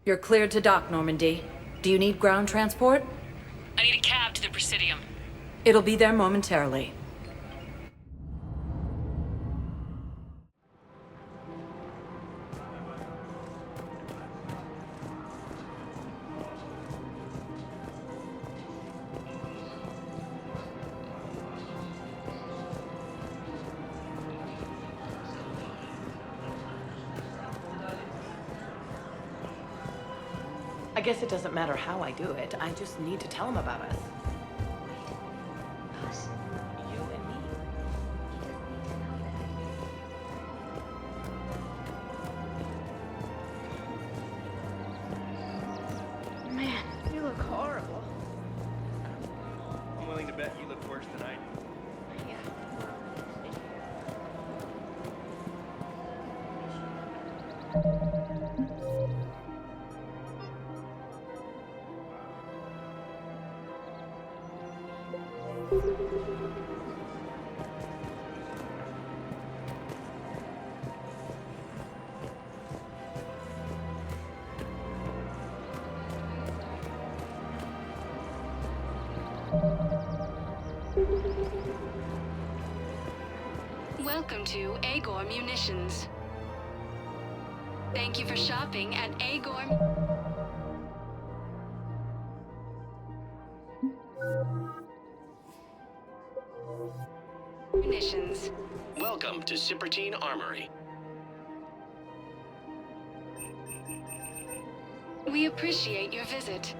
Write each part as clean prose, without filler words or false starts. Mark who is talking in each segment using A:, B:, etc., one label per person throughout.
A: You're cleared to dock, Normandy. Do you need ground transport?
B: I need a cab to the Presidium.
A: It'll be there momentarily.
C: I guess it doesn't matter how I do it. I just need to tell him about us. Us? You and me.
D: Man, you look horrible.
E: I'm willing to bet you look worse than I do.
D: Yeah.
B: Welcome to Agor Munitions. Thank you for shopping at Agor Munitions.
F: Welcome to Sippertine Armory.
B: We appreciate your visit.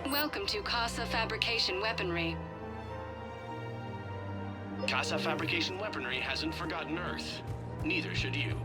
B: Welcome to Casa Fabrication Weaponry.
F: Casa Fabrication Weaponry hasn't forgotten Earth. Neither should you.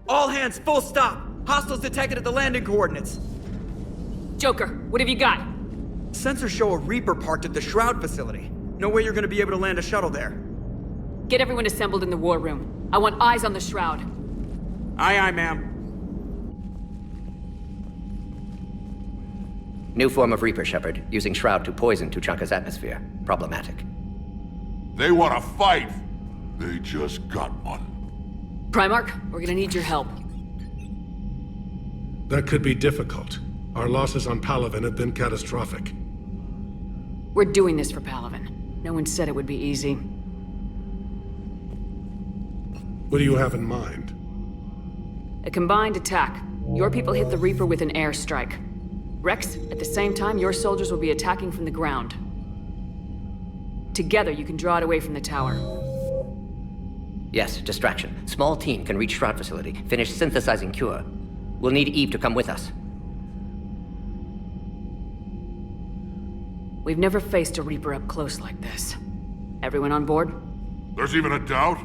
E: All hands, full stop! Hostiles detected at the landing coordinates.
G: Joker, what have you got?
E: Sensors show a Reaper parked at the Shroud facility. No way you're gonna be able to land a shuttle there.
G: Get everyone assembled in the war room. I want eyes on the Shroud.
E: Aye, aye, ma'am.
H: New form of Reaper, Shepard, using Shroud to poison Tuchanka's atmosphere. Problematic.
I: They want to fight. They just got one.
G: Primarch, we're gonna need your help.
J: That could be difficult. Our losses on Palaven have been catastrophic.
G: We're doing this for Palaven. No one said it would be easy.
J: What do you have in mind?
G: A combined attack. Your people hit the Reaper with an airstrike. Rex, at the same time, your soldiers will be attacking from the ground. Together, you can draw it away from the tower.
H: Yes, distraction. Small team can reach Shroud facility, finish synthesizing cure. We'll need Eve to come with us.
G: We've never faced a Reaper up close like this. Everyone on board?
I: There's even a doubt?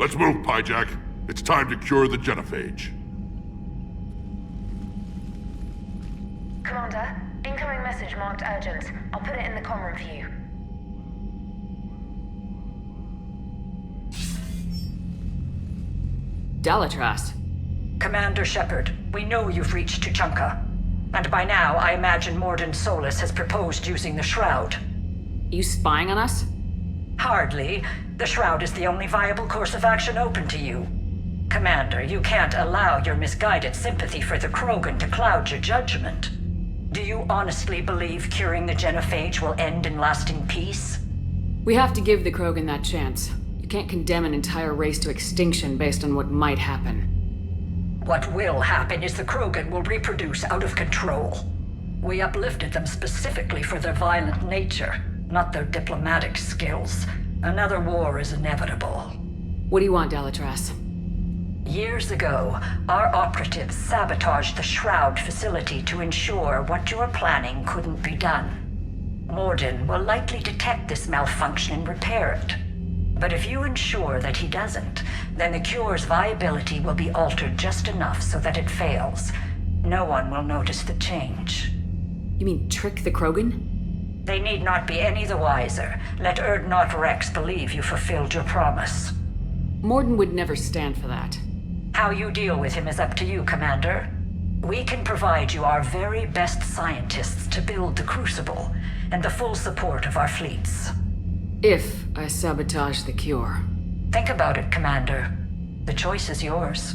I: Let's move, Pyjack. It's time to cure the genophage.
K: Commander, incoming message marked urgent. I'll put it in the comm room for you.
G: Delatras.
L: Commander Shepard, we know you've reached Tuchanka. And by now, I imagine Morden Solus has proposed using the Shroud.
G: You spying on us?
L: Hardly. The Shroud is the only viable course of action open to you. Commander, you can't allow your misguided sympathy for the Krogan to cloud your judgment. Do you honestly believe curing the genophage will end in lasting peace?
G: We have to give the Krogan that chance. You can't condemn an entire race to extinction based on what might happen.
L: What will happen is the Krogan will reproduce out of control. We uplifted them specifically for their violent nature, not their diplomatic skills. Another war is inevitable.
G: What do you want, Delatras?
L: Years ago, our operatives sabotaged the Shroud facility to ensure what you were planning couldn't be done. Morden will likely detect this malfunction and repair it. But if you ensure that he doesn't, then the cure's viability will be altered just enough so that it fails. No one will notice the change.
G: You mean trick the Krogan?
L: They need not be any the wiser. Let Urdnot Rex believe you fulfilled your promise.
G: Morden would never stand for that.
L: How you deal with him is up to you, Commander. We can provide you our very best scientists to build the Crucible, and the full support of our fleets.
G: If I sabotage the cure.
L: Think about it, Commander. The choice is yours.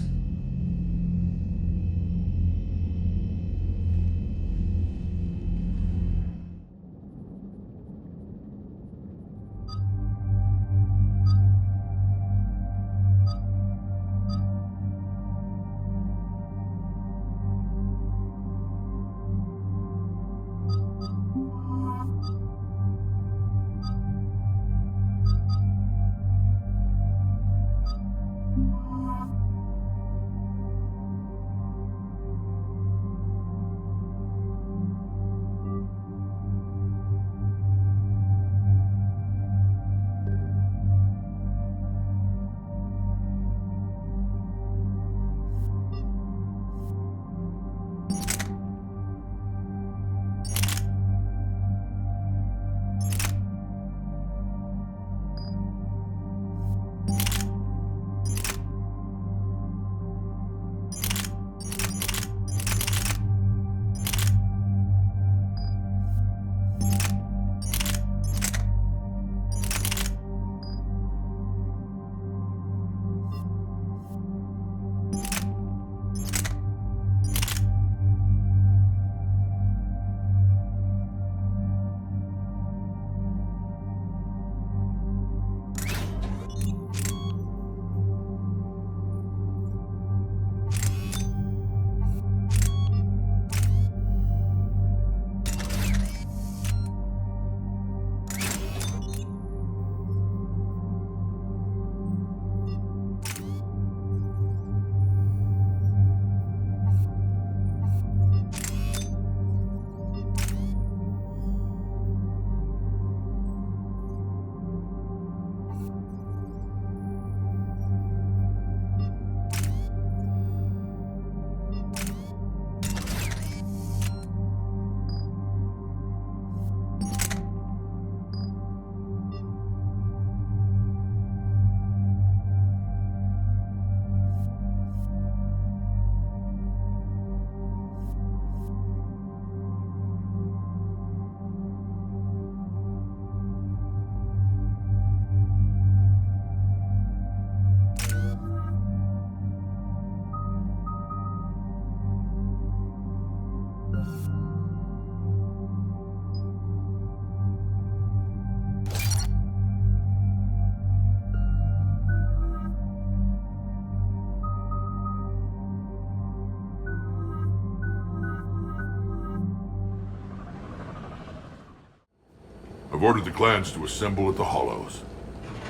I: I've ordered the clans to assemble at the Hollows.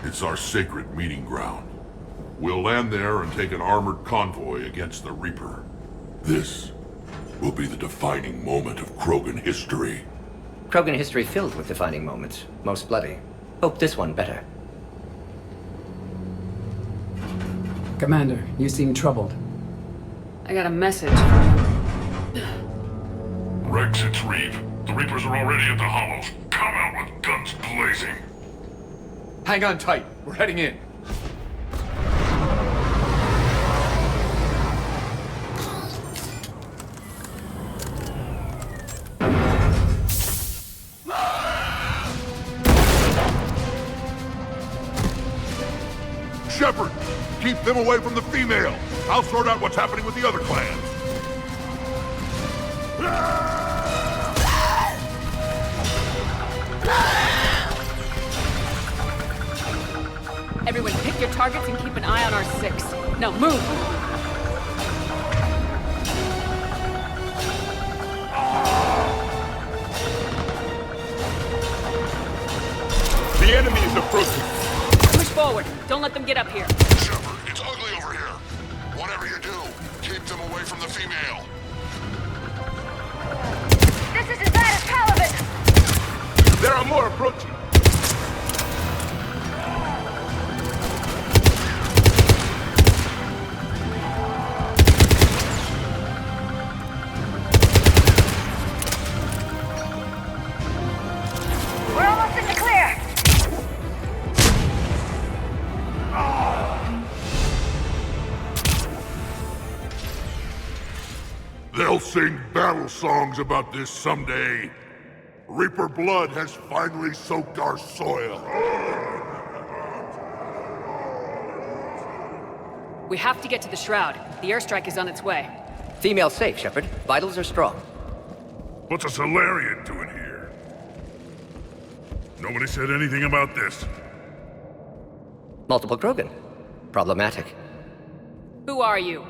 I: It's our sacred meeting ground. We'll land there and take an armored convoy against the Reaper. This will be the defining moment of Krogan history.
H: Krogan history filled with defining moments, most bloody. Hope this one better.
M: Commander, you seem troubled.
G: I got a message from...
I: Rex, it's Reeve. The Reapers are already at the Hollows. Come out with guns blazing.
N: Hang on tight. We're heading in.
I: Shepard, keep them away from the female. I'll sort out what's happening with the other clans.
G: Everyone, pick your targets and keep an eye on our 6. Now, move!
I: The enemy is approaching.
G: Push forward. Don't let them get up here.
I: Shepard, it's ugly over here. Whatever you do, keep them away from the female.
K: This is as bad as Paladin!
N: There are more approaching.
K: We're almost in the clear!
I: They'll sing battle songs about this someday. Reaper blood has finally soaked our soil.
G: We have to get to the Shroud. The airstrike is on its way.
H: Female safe, Shepard. Vitals are strong.
I: What's a Solarian doing here? Nobody said anything about this.
H: Multiple Krogan. Problematic.
G: Who are you?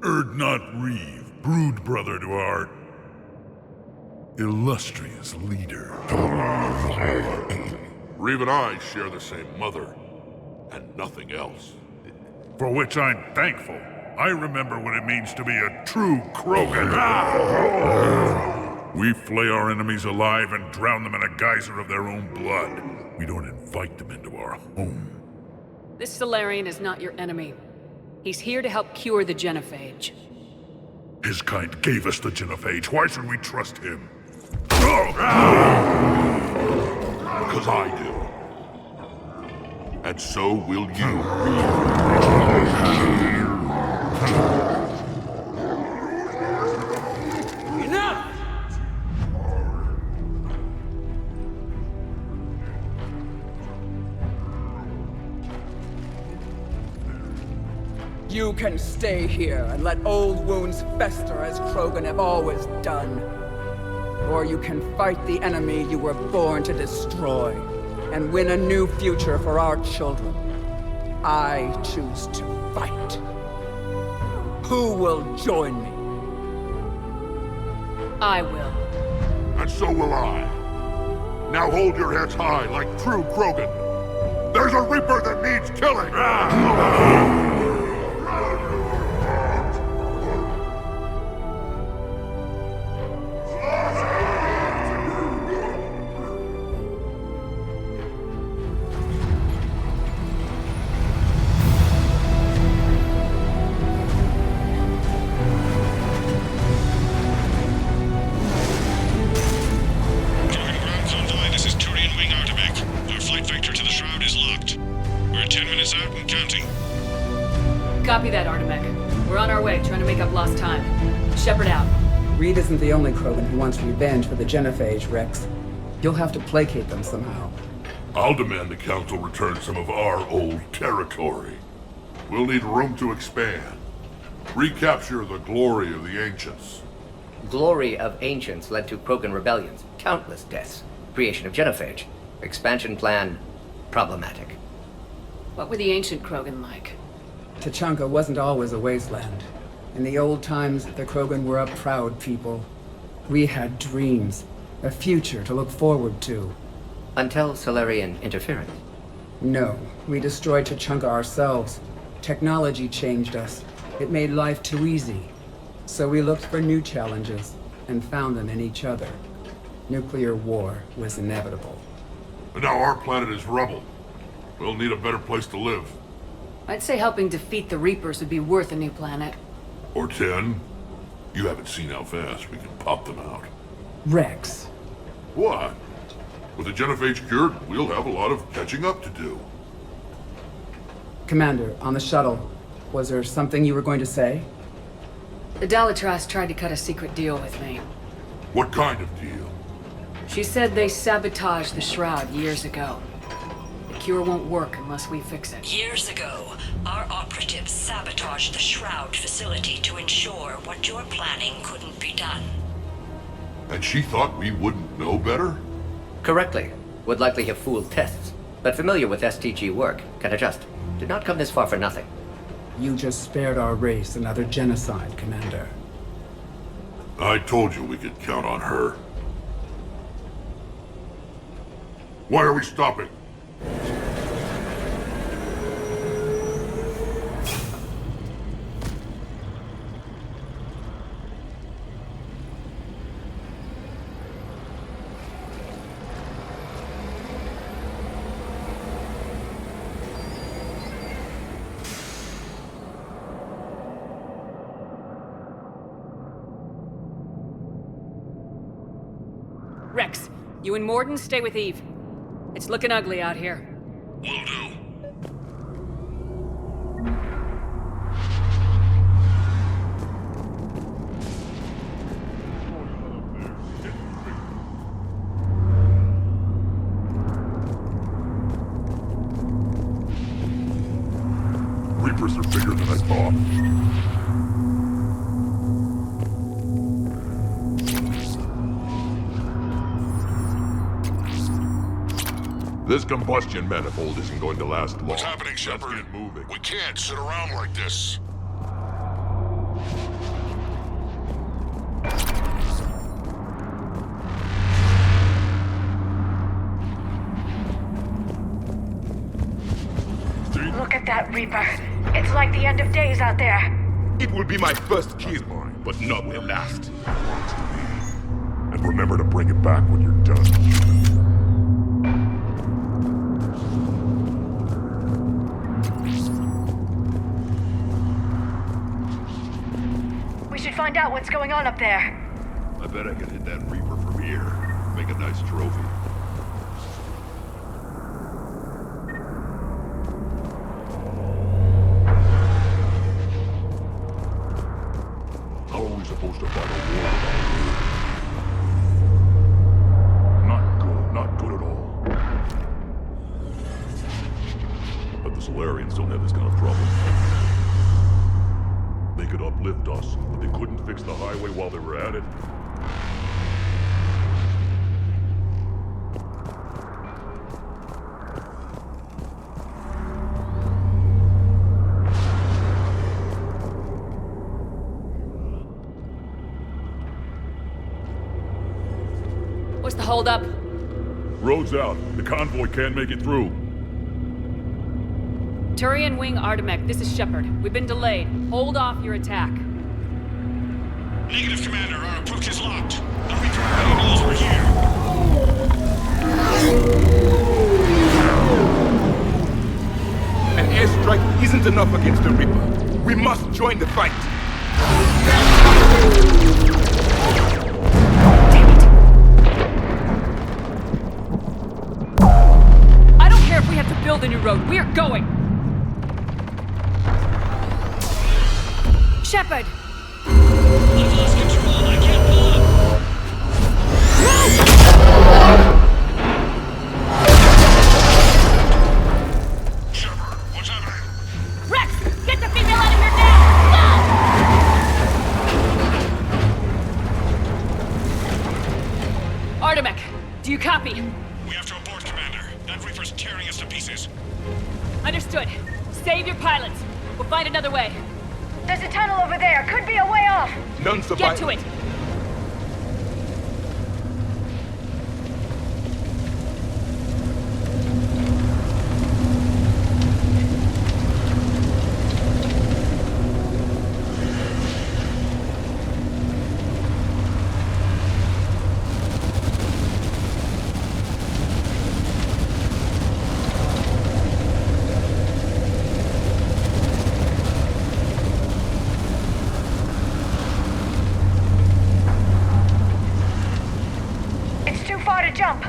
I: Erdnot Reeve, brood brother to our illustrious leader. Reeve and I share the same mother, and nothing else. For which I'm thankful. I remember what it means to be a true Krogan. We flay our enemies alive and drown them in a geyser of their own blood. We don't invite them into our home.
G: This Solarian is not your enemy. He's here to help cure the genophage.
I: His kind gave us the genophage. Why should we trust him? Because I do. And so will you.
N: Enough!
O: You can stay here and let old wounds fester as Krogan have always done. Or you can fight the enemy you were born to destroy, and win a new future for our children. I choose to fight. Who will join me?
G: I will.
I: And so will I. Now hold your heads high like true Krogan. There's a Reaper that needs killing!
G: Copy that, Artemek. We're on our way, trying to make up lost time. Shepard out.
M: Reed isn't the only Krogan who wants revenge for the genophage, Rex. You'll have to placate them somehow.
I: I'll demand the Council return some of our old territory. We'll need room to expand. Recapture the glory of the Ancients.
H: Glory of Ancients led to Krogan rebellions, countless deaths, creation of genophage. Expansion plan, problematic.
G: What were the ancient Krogan like?
M: Tachanka wasn't always a wasteland. In the old times, the Krogan were a proud people. We had dreams, a future to look forward to.
H: Until Solarian interference.
M: No, we destroyed Tachanka ourselves. Technology changed us. It made life too easy. So we looked for new challenges, and found them in each other. Nuclear war was inevitable.
I: And now our planet is rubble. We'll need a better place to live.
G: I'd say helping defeat the Reapers would be worth a new planet.
I: Or 10. You haven't seen how fast we can pop them out.
M: Rex.
I: What? With the genophage cured, we'll have a lot of catching up to do.
M: Commander, on the shuttle, was there something you were going to say?
G: The Dalitras tried to cut a secret deal with me.
I: What kind of deal?
G: She said they sabotaged the Shroud years ago. The cure won't work unless we fix it.
L: Years ago, our operatives sabotaged the Shroud facility to ensure what you're planning couldn't be done.
I: And she thought we wouldn't know better?
H: Correctly. Would likely have fooled tests, but familiar with STG work, can adjust. Did not come this far for nothing.
M: You just spared our race another genocide, Commander.
I: I told you we could count on her. Why are we stopping?
G: Rex, you and Morden stay with Eve. It's looking ugly out here.
I: Will do. Reapers are bigger than I thought. This combustion manifold isn't going to last long.
P: What's happening, Shepard?
I: Let's get moving.
P: We can't sit around like this.
K: Look at that Reaper. It's like the end of days out there.
P: It will be my first kill, but not my last. And remember to bring it back when you're done.
K: Find out what's going on up there.
P: I bet I can hit that Reaper from here. Make a nice trophy. How are we supposed to fight a war without you? Not good at all. But the Solarians don't have this kind of problem. They could uplift us, but they couldn't fix the highway while they were at it.
G: What's the holdup?
P: Road's out. The convoy can't make it through.
G: Turian Wing Artemek, this is Shepard. We've been delayed. Hold off your attack.
F: Negative, Commander. Our approach is locked. The Reaper is over here.
P: An airstrike isn't enough against the Reaper. We must join the fight.
G: I don't care if we have to build a new road. We are going. Shepard!
F: I've lost control. I can't pull up. Shepard, what's happening?
G: Rex! Get the female out of here now! Go! Artemek, do you copy?
F: We have to abort, Commander. That Reaper's tearing us to pieces.
G: Understood. Save your pilots. We'll find another way.
K: There's a tunnel over there. Could be a way off.
P: None survive.
G: Get to it!
K: jump.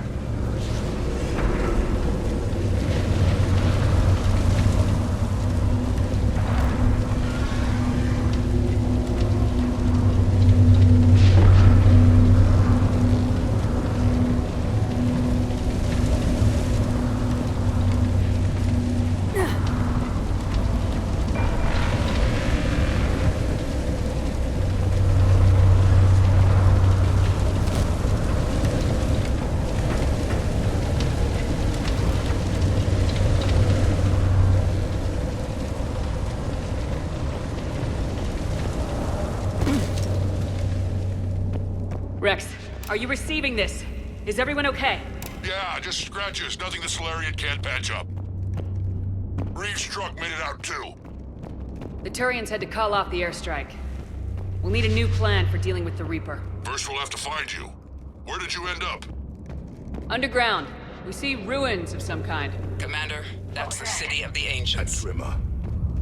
G: Rex, are you receiving this? Is everyone okay?
P: Yeah, just scratches. Nothing the Solarian can't patch up. Reeves' truck made it out too.
G: The Turians had to call off the airstrike. We'll need a new plan for dealing with the Reaper.
P: First we'll have to find you. Where did you end up?
G: Underground. We see ruins of some kind.
Q: Commander, that's the city of the ancients.
P: Trima.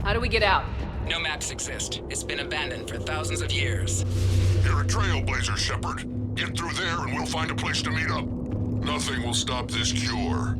G: How do we get out?
Q: No maps exist. It's been abandoned for thousands of years.
P: You're a trailblazer, Shepard. Get through there and we'll find a place to meet up. Nothing will stop this cure.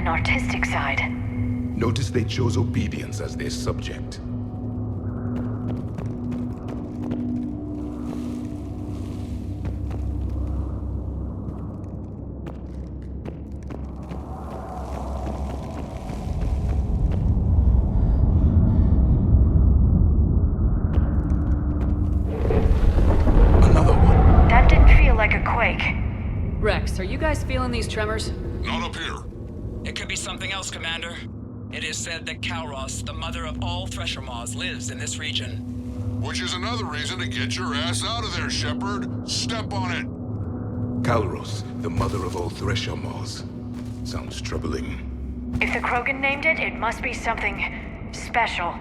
K: Artistic side.
P: Notice they chose obedience as their subject.
K: Another one. That didn't feel like a quake.
G: Rex, are you guys feeling these tremors?
P: Not up here.
Q: It could be something else, Commander. It is said that Kalros, the mother of all Thresher Maws, lives in this region.
P: Which is another reason to get your ass out of there, Shepard. Step on it. Kalros, the mother of all Thresher Maws. Sounds troubling.
K: If the Krogan named it, it must be something special.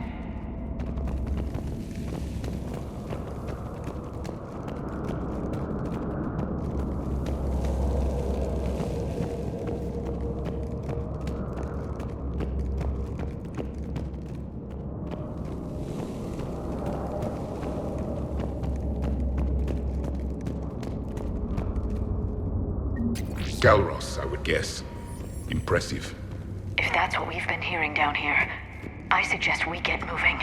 P: Kalros, I would guess. Impressive.
K: If that's what we've been hearing down here, I suggest we get moving.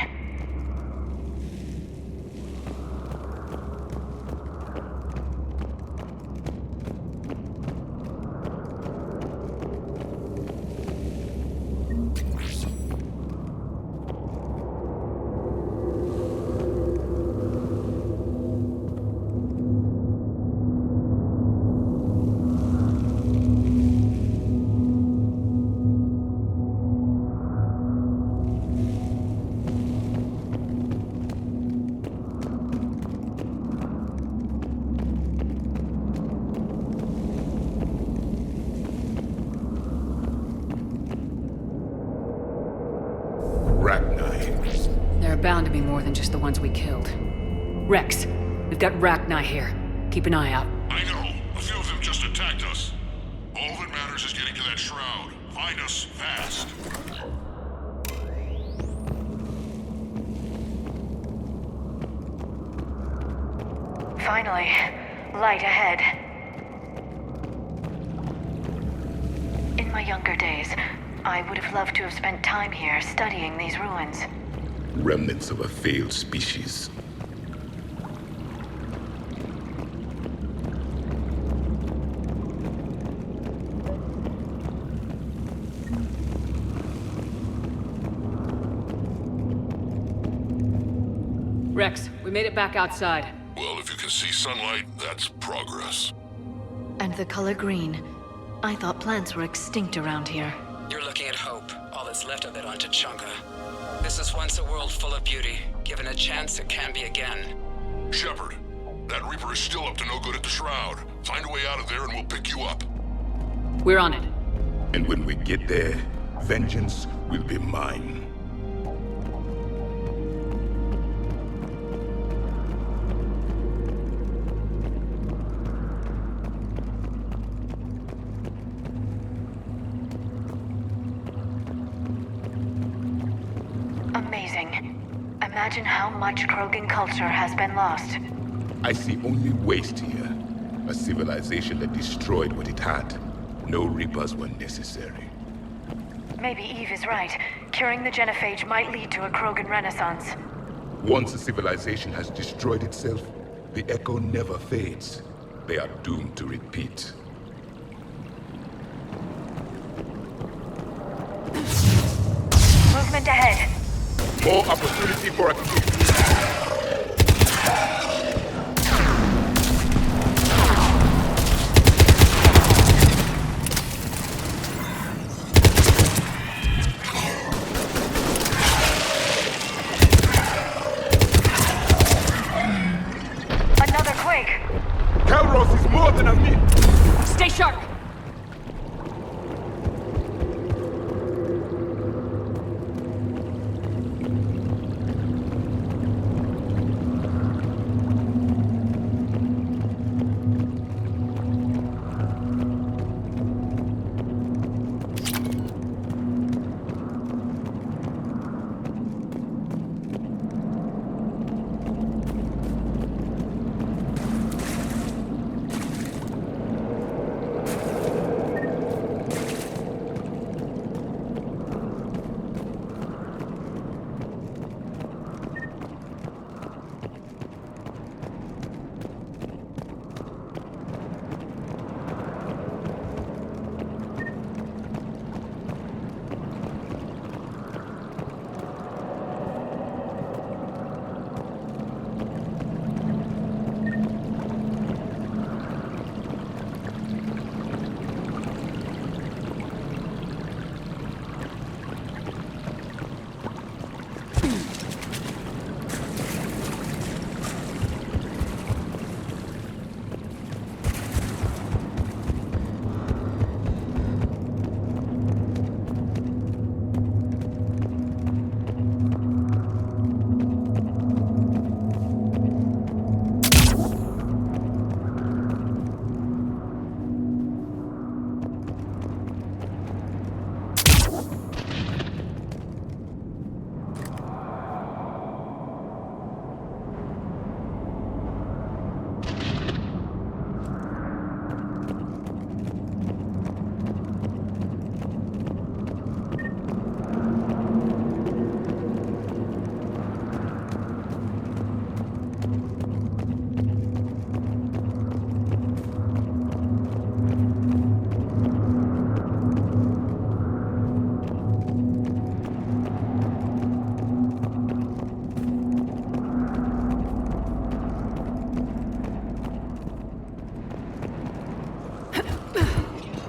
G: There are bound to be more than just the ones we killed. Rex, we've got Rachni here. Keep an eye out.
P: I know. A few of them just attacked us. All that matters is getting to that shroud. Find us fast.
K: Finally, light ahead. In my younger days, I would have loved to have spent time here studying these ruins.
P: Remnants of a failed species.
G: Rex, we made it back outside.
I: Well, if you can see sunlight, that's progress.
D: And the color green. I thought plants were extinct around here.
Q: You're looking at hope, all that's left of it on Tachanka. This is once a world full of beauty. Given a chance, it can be again.
I: Shepard, that Reaper is still up to no good at the Shroud. Find a way out of there and we'll pick you up.
G: We're on it.
P: And when we get there, vengeance will be mine.
K: Amazing. Imagine how much Krogan culture has been lost.
P: I see only waste here. A civilization that destroyed what it had. No Reapers were necessary.
K: Maybe Eve is right. Curing the genophage might lead to a Krogan renaissance.
P: Once a civilization has destroyed itself, the echo never fades. They are doomed to repeat.
K: Movement ahead.
P: More opportunity for a coup.
K: Another quake.
P: Calros is more than a myth.
G: Stay sharp!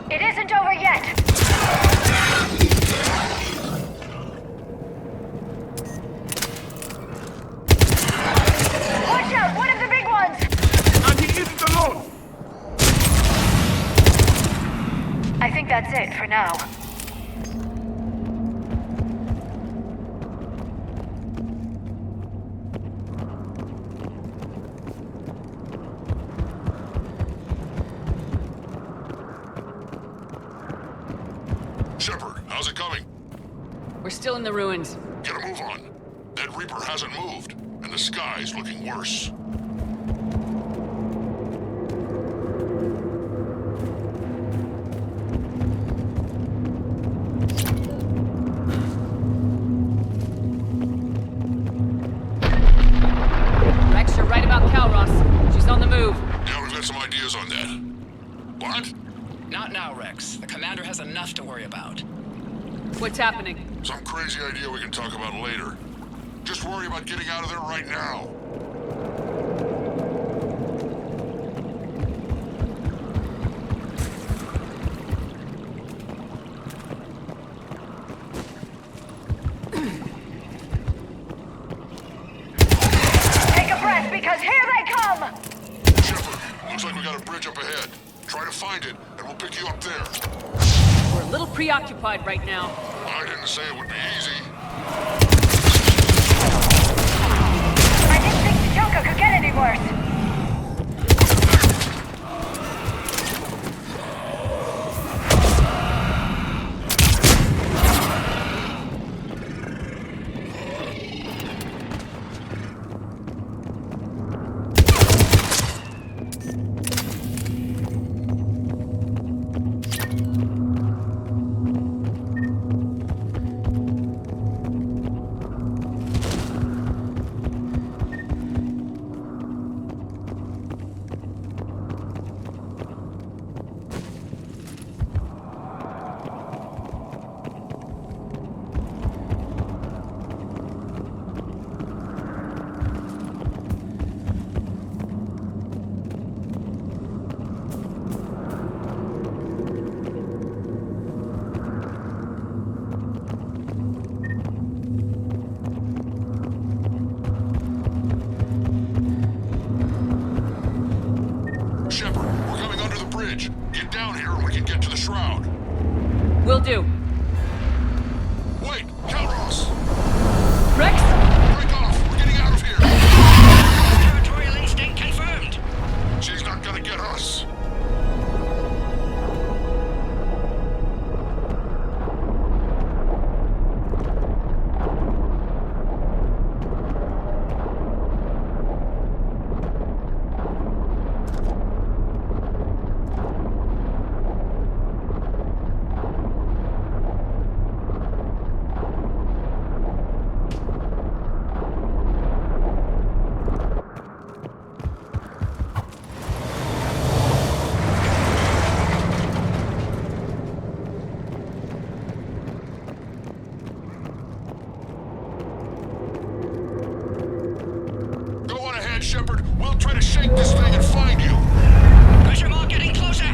K: It isn't over yet. Watch out, one of the big ones!
P: And he isn't alone!
K: I think that's it for now.
I: Shepard, how's it coming?
G: We're still in the ruins.
I: Get a move on. That Reaper hasn't moved, and the sky's looking worse.
G: What's happening?
I: Some crazy idea we can talk about later. Just worry about getting out of there right now.
K: Take a breath, because here they come!
I: Shepard, looks like we got a bridge up ahead. Try to find it, and we'll pick you up there.
G: We're a little preoccupied right now.
I: I didn't say it would be easy.
K: I didn't think Junker could get any worse.
G: Will do.
I: Wait! Calros!
G: Rex?
I: Break off! We're getting out of here!
Q: Territorial instinct confirmed!
I: She's not gonna get us! Shepard, we'll try to shake this thing and find you.
Q: Pressure mark getting closer.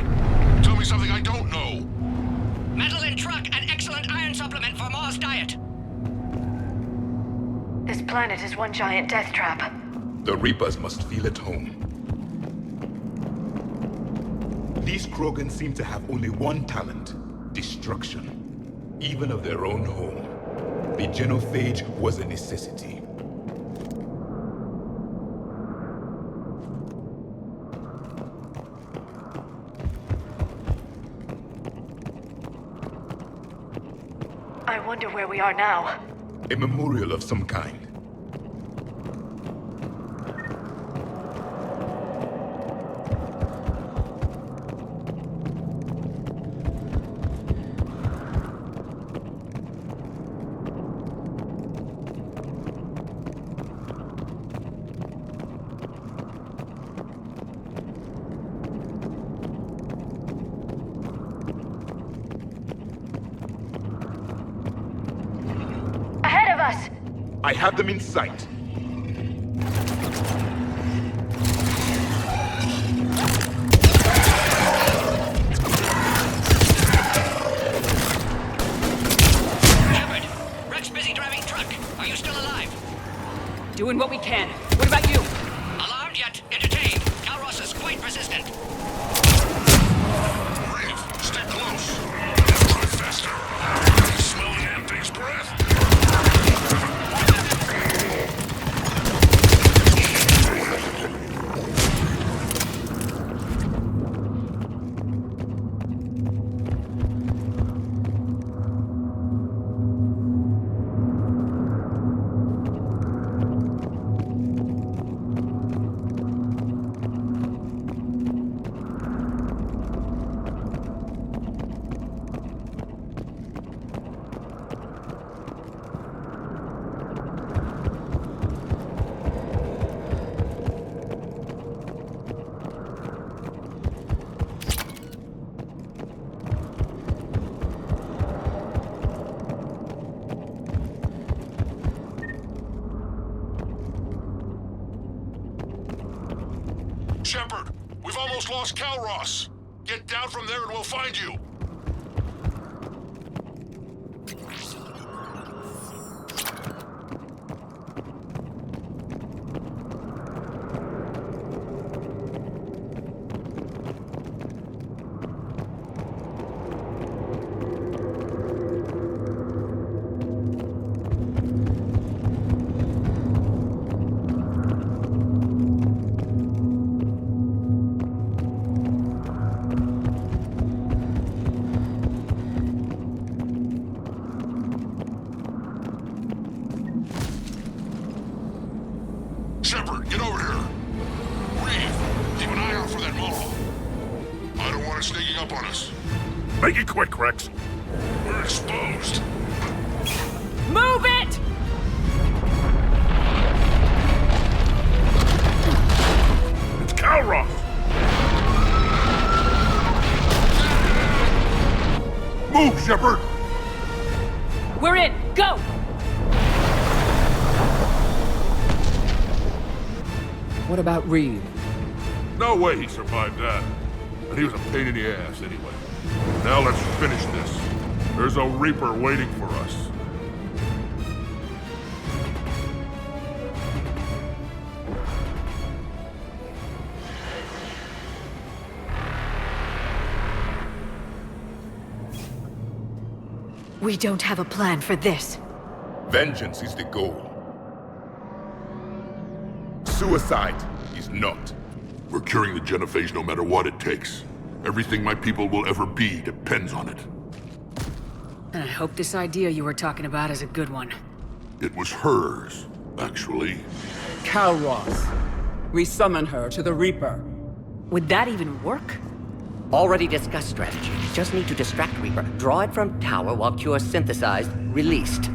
I: Tell me something I don't know.
Q: Metal in truck and excellent iron supplement for Mars diet.
K: This planet is one giant death trap.
P: The Reapers must feel at home. These Krogan seem to have only one talent: destruction. Even of their own home. The genophage was a necessity.
K: I wonder where we are now.
P: A memorial of some kind. I have them in sight.
Q: Shepard, Rex busy driving truck. Are you still alive?
G: Doing what we can. What about you?
Q: Alarmed yet? Entertained. Calros is quite resistant.
I: Reeve, stay close. Try faster. Smell the damn thing's breath. Shepard! We've almost lost Calros! Get down from there and we'll find you! Shepard, get over here! Reeve, keep an eye out for that mall. I don't want it sneaking up on us.
R: Make it quick, Rex.
I: We're exposed.
G: Move it!
R: It's Calros!
I: Move, Shepard!
G: We're in! Go!
M: What about Reeve?
I: No way he survived that. And he was a pain in the ass anyway. Now let's finish this. There's a Reaper waiting for us.
D: We don't have a plan for this.
P: Vengeance is the goal. Suicide is not.
I: We're curing the genophage no matter what it takes. Everything my people will ever be depends on it.
G: And I hope this idea you were talking about is a good one.
I: It was hers, actually.
O: Calros. We summon her to the Reaper.
G: Would that even work?
H: Already discussed strategy. Just need to distract Reaper. Draw it from tower while Cure synthesized, released.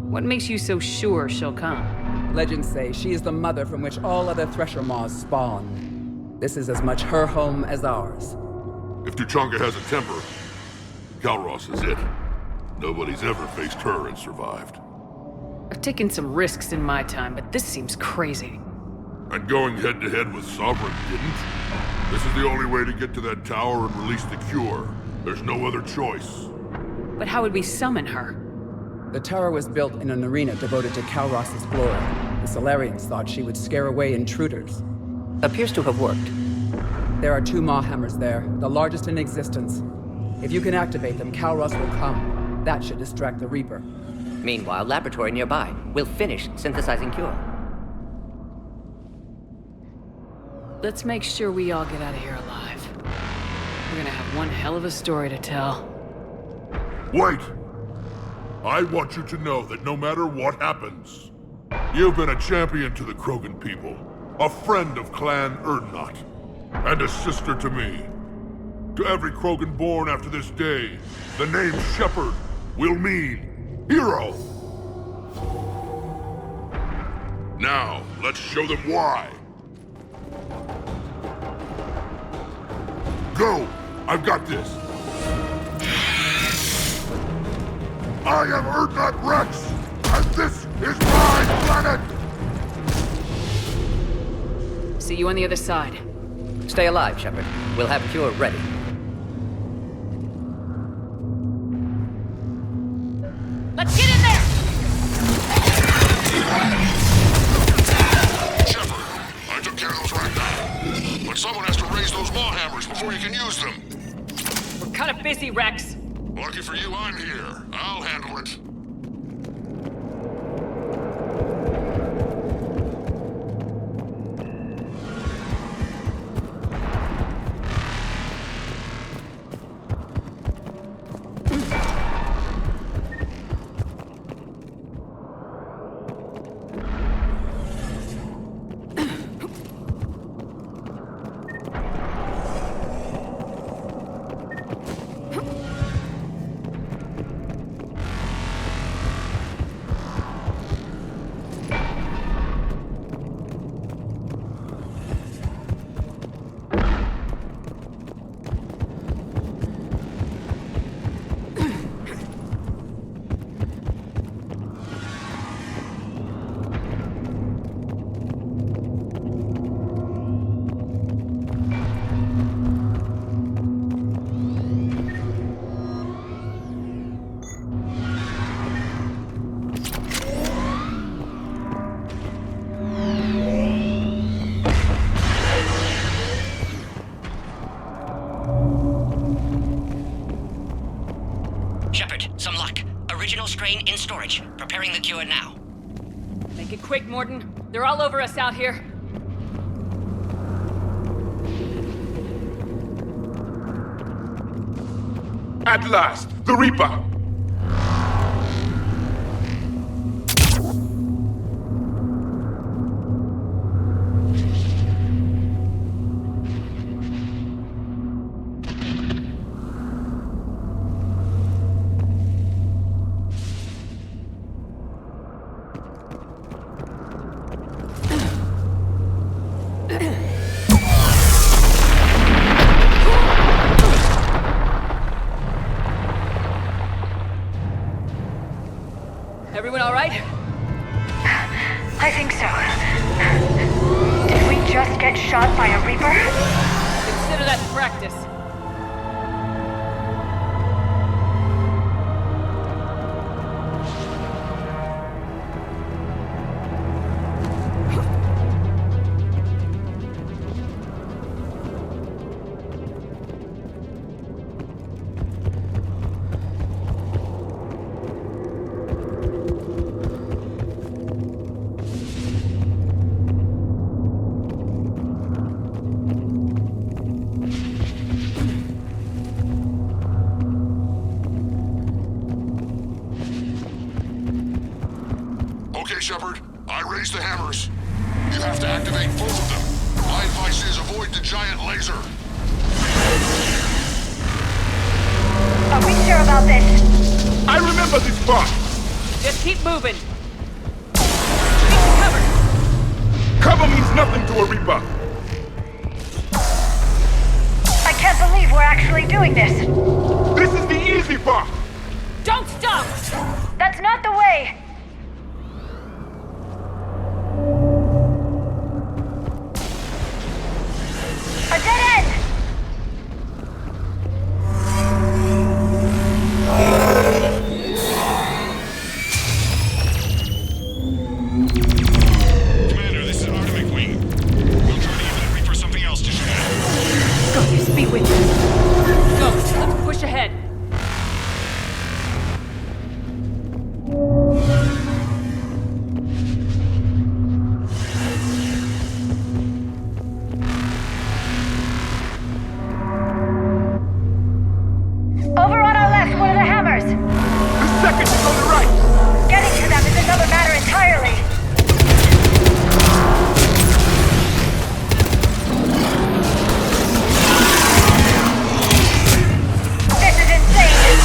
G: What makes you so sure she'll come?
O: Legends say she is the mother from which all other Thresher Maws spawn. This is as much her home as ours.
I: If Tuchanka has a temper, Calros is it. Nobody's ever faced her and survived.
G: I've taken some risks in my time, but this seems crazy.
I: And going head-to-head with Sovereign didn't? This is the only way to get to that tower and release the Cure. There's no other choice.
G: But how would we summon her?
O: The tower was built in an arena devoted to Calros' glory. The Solarians thought she would scare away intruders.
H: Appears to have worked.
O: There are 2 Maw hammers there, the largest in existence. If you can activate them, Calros will come. That should distract the Reaper.
H: Meanwhile, laboratory nearby. We'll finish synthesizing Cure.
G: Let's make sure we all get out of here alive. We're gonna have one hell of a story to tell.
I: Wait! I want you to know that no matter what happens, you've been a champion to the Krogan people, a friend of Clan Erdnot, and a sister to me. To every Krogan born after this day, the name Shepard will mean hero. Now, let's show them why. Go! I've got this! I am Erdnot Rex, and this is my planet!
G: See you on the other side.
H: Stay alive, Shepard. We'll have Cure ready.
G: Let's get in there!
I: Shepard, I took care of those right now. But someone has to raise those maw hammers before you can use them.
G: We're kind of busy, Rex.
I: Lucky for you, I'm here. I'll handle it.
H: Shepard, some luck. Original strain in storage. Preparing the cure now.
G: Make it quick, Morden. They're all over us out here.
R: At last, the Reaper!
G: Everyone all right?
K: I think so. Did we just get shot by a Reaper?
G: Consider that practice.
P: Okay, Shepard. I raised the hammers. You have to activate both of them. My advice is avoid the giant laser.
K: Are we sure about this?
R: I remember this part!
G: Just keep moving. Take cover.
R: Cover means nothing to a Reaper!
K: I can't believe we're actually doing this.
R: This is the easy part!
G: Don't stop!
K: That's not the way! A dead end!
F: Commander, this is Artemis Wing. We'll try to give that Reaper something else to shoot at.
G: Got your speed with you. Go, let's push ahead.
K: Over on our left, one of the hammers!
R: The second is on the right!
K: Getting to them is another matter entirely! This is insane!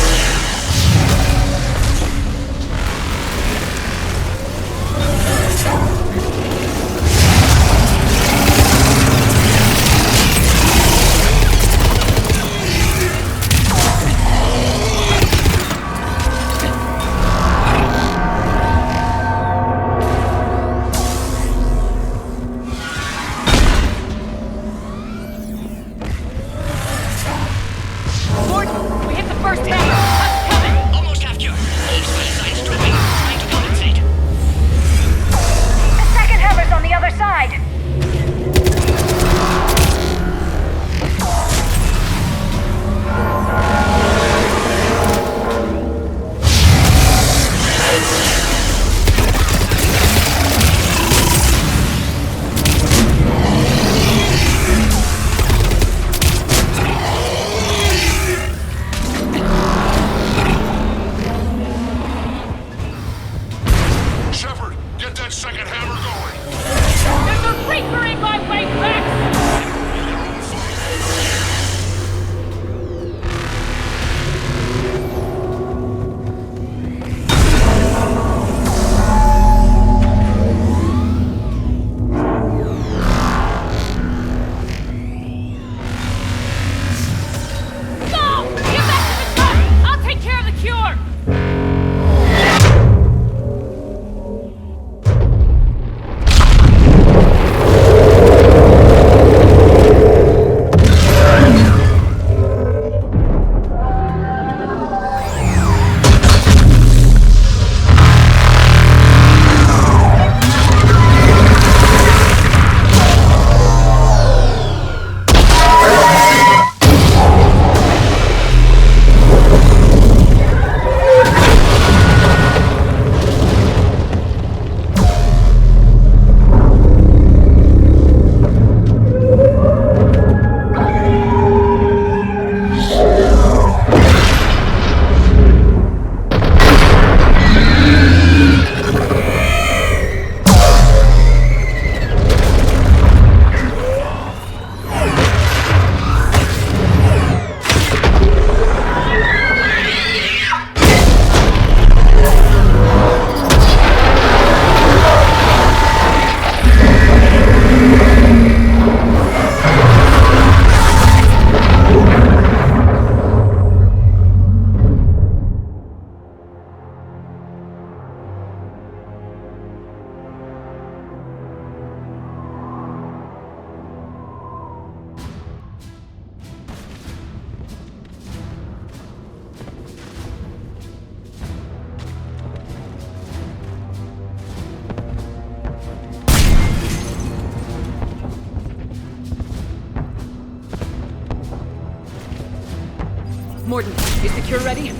G: Morden, is the cure ready?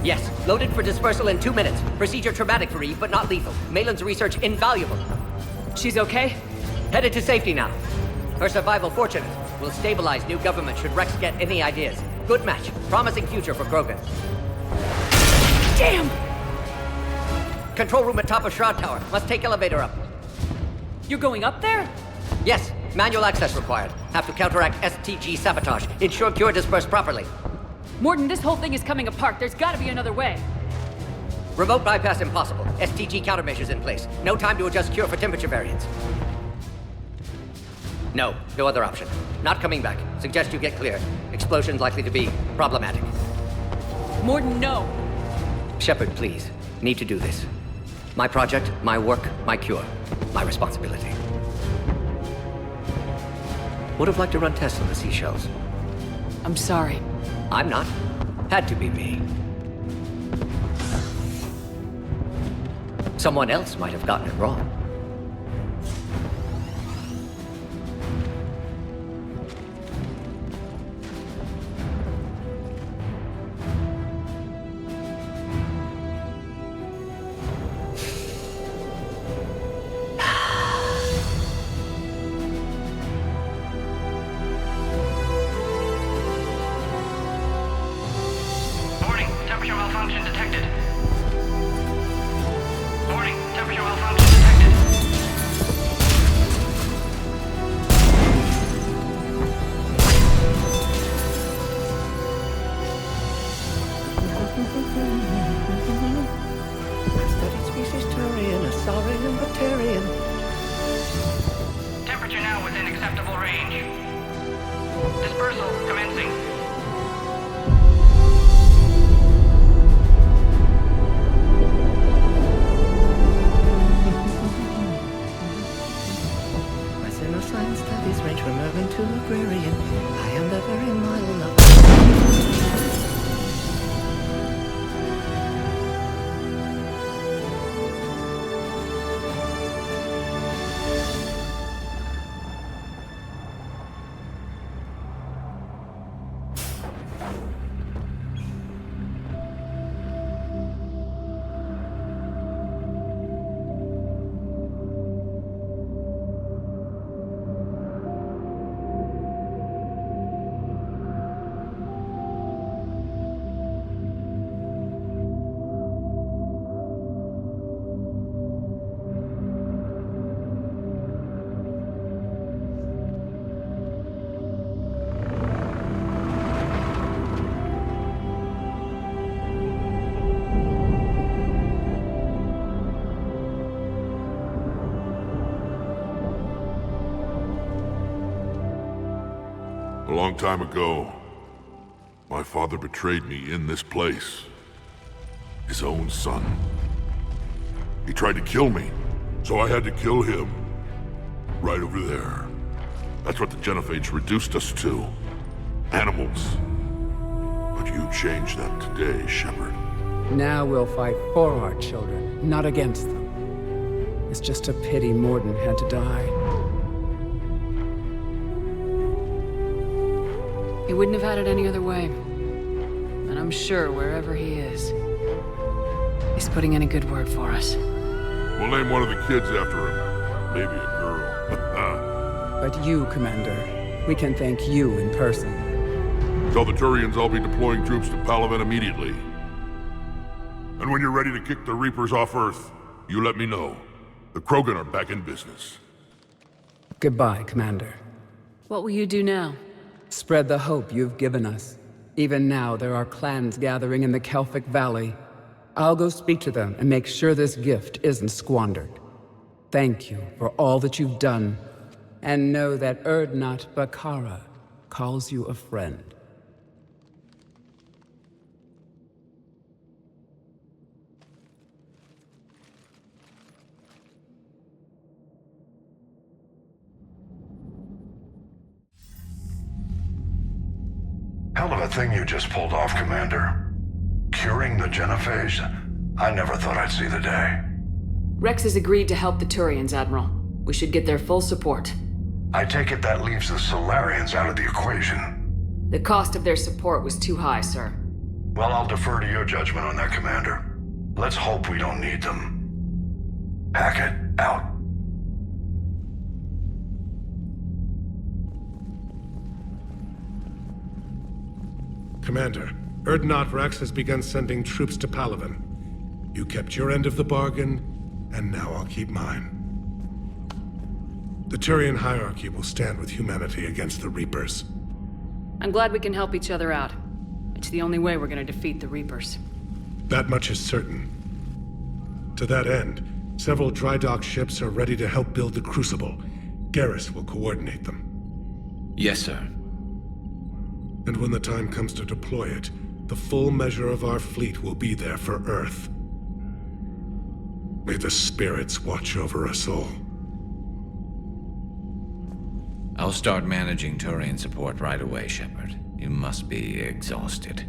H: Yes, loaded for dispersal in 2 minutes. Procedure traumatic for Eve, but not lethal. Malin's research invaluable.
G: She's okay?
H: Headed to safety now. Her survival fortunate. Will stabilize new government should Rex get any ideas. Good match. Promising future for Krogan.
G: Damn!
H: Control room at top of Shroud Tower. Must take elevator up.
G: You're going up there?
H: Yes, manual access required. Have to counteract STG sabotage. Ensure cure dispersed properly.
G: Morden, this whole thing is coming apart. There's gotta be another way.
H: Remote bypass impossible. STG countermeasures in place. No time to adjust cure for temperature variance. No other option. Not coming back. Suggest you get clear. Explosion's likely to be problematic.
G: Morden, no.
H: Shepard, please. Need to do this. My project, my work, my cure. My responsibility. Would have liked to run tests on the Seashells.
G: I'm sorry.
H: I'm not. Had to be me. Someone else might have gotten it wrong.
S: Temperature malfunction detected. Warning, temperature malfunction detected.
H: Studied species Turian, a saurian, Batarian.
S: Temperature now within acceptable range. Dispersal commencing.
H: Science studies range from urban to agrarian. I am the very model of...
I: A long time ago, my father betrayed me in this place. His own son. He tried to kill me, so I had to kill him. Right over there. That's what the Genophage reduced us to. Animals. But you changed that today, Shepard.
M: Now we'll fight for our children, not against them. It's just a pity Morden had to die.
G: He wouldn't have had it any other way. And I'm sure wherever he is, he's putting in a good word for us.
I: We'll name one of the kids after him. Maybe a girl.
M: But you, Commander, we can thank you in person.
I: Tell the Turians I'll be deploying troops to Palaven immediately. And when you're ready to kick the Reapers off Earth, you let me know. The Krogan are back in business.
M: Goodbye, Commander.
G: What will you do now?
M: Spread the hope you've given us. Even now, there are clans gathering in the Kelphic Valley. I'll go speak to them and make sure this gift isn't squandered. Thank you for all that you've done, and know that Erdnot Bakara calls you a friend.
T: Hell of a thing you just pulled off, Commander. Curing the Genophage? I never thought I'd see the day.
G: Rex has agreed to help the Turians, Admiral. We should get their full support.
T: I take it that leaves the Solarians out of the equation.
G: The cost of their support was too high, sir.
T: Well, I'll defer to your judgment on that, Commander. Let's hope we don't need them. Hackett, out.
J: Commander, Erdnot Rex has begun sending troops to Palaven. You kept your end of the bargain, and now I'll keep mine. The Turian hierarchy will stand with humanity against the Reapers.
G: I'm glad we can help each other out. It's the only way we're gonna defeat the Reapers.
J: That much is certain. To that end, several dry dock ships are ready to help build the Crucible. Garrus will coordinate them.
U: Yes, sir.
J: And when the time comes to deploy it, the full measure of our fleet will be there for Earth. May the spirits watch over us all.
U: I'll start managing Turian support right away, Shepard. You must be exhausted.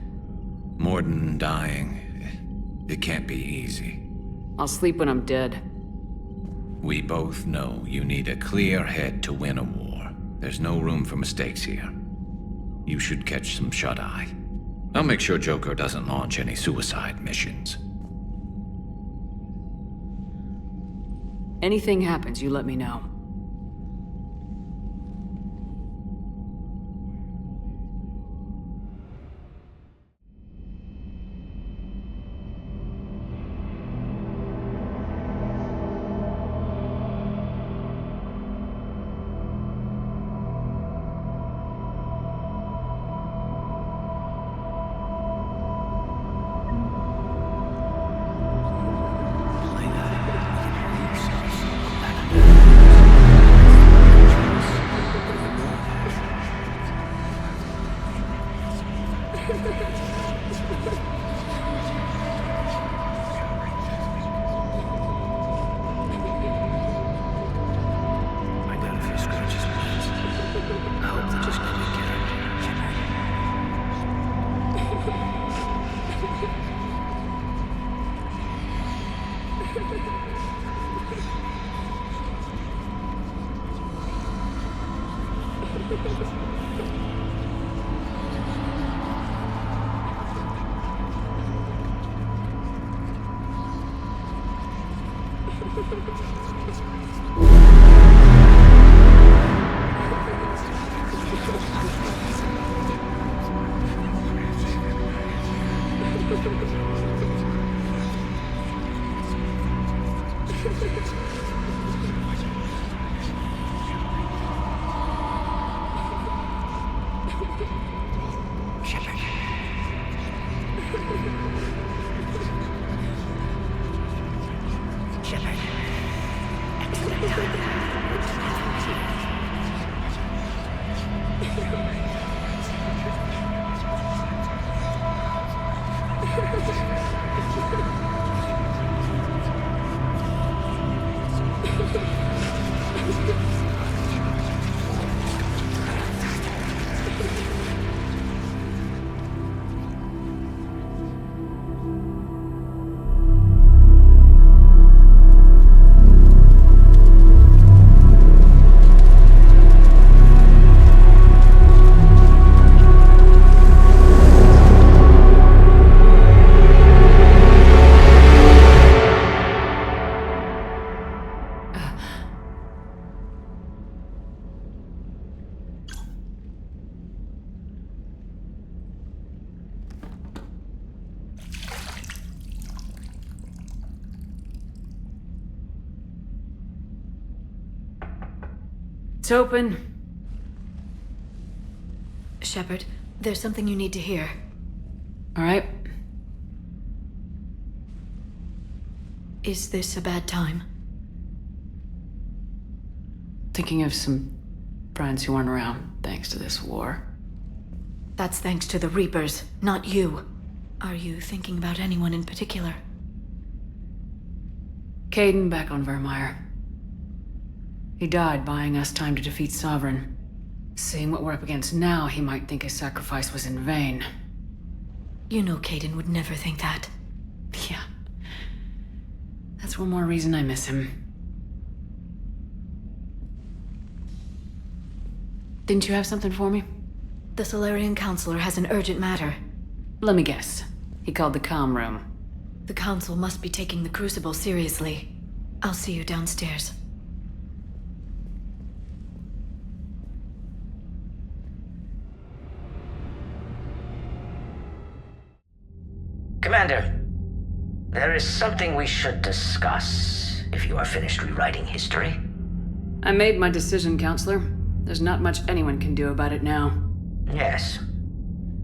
U: Morden dying, it can't be easy.
G: I'll sleep when I'm dead.
U: We both know you need a clear head to win a war. There's no room for mistakes here. You should catch some shut-eye. I'll make sure Joker doesn't launch any suicide missions.
G: Anything happens, you let me know. It's open.
D: Shepard, there's something you need to hear.
G: All right.
D: Is this a bad time?
G: Thinking of some friends who aren't around thanks to this war.
D: That's thanks to the Reapers, not you. Are you thinking about anyone in particular?
G: Caden back on Vermeer. He died buying us time to defeat Sovereign. Seeing what we're up against now, he might think his sacrifice was in vain.
D: You know Caden would never think that.
G: Yeah. That's one more reason I miss him. Didn't you have something for me?
D: The Solarian Counselor has an urgent matter.
G: Let me guess. He called the comm room.
D: The Council must be taking the Crucible seriously. I'll see you downstairs.
A: Commander, there is something we should discuss, if you are finished rewriting history.
G: I made my decision, Counselor. There's not much anyone can do about it now.
A: Yes.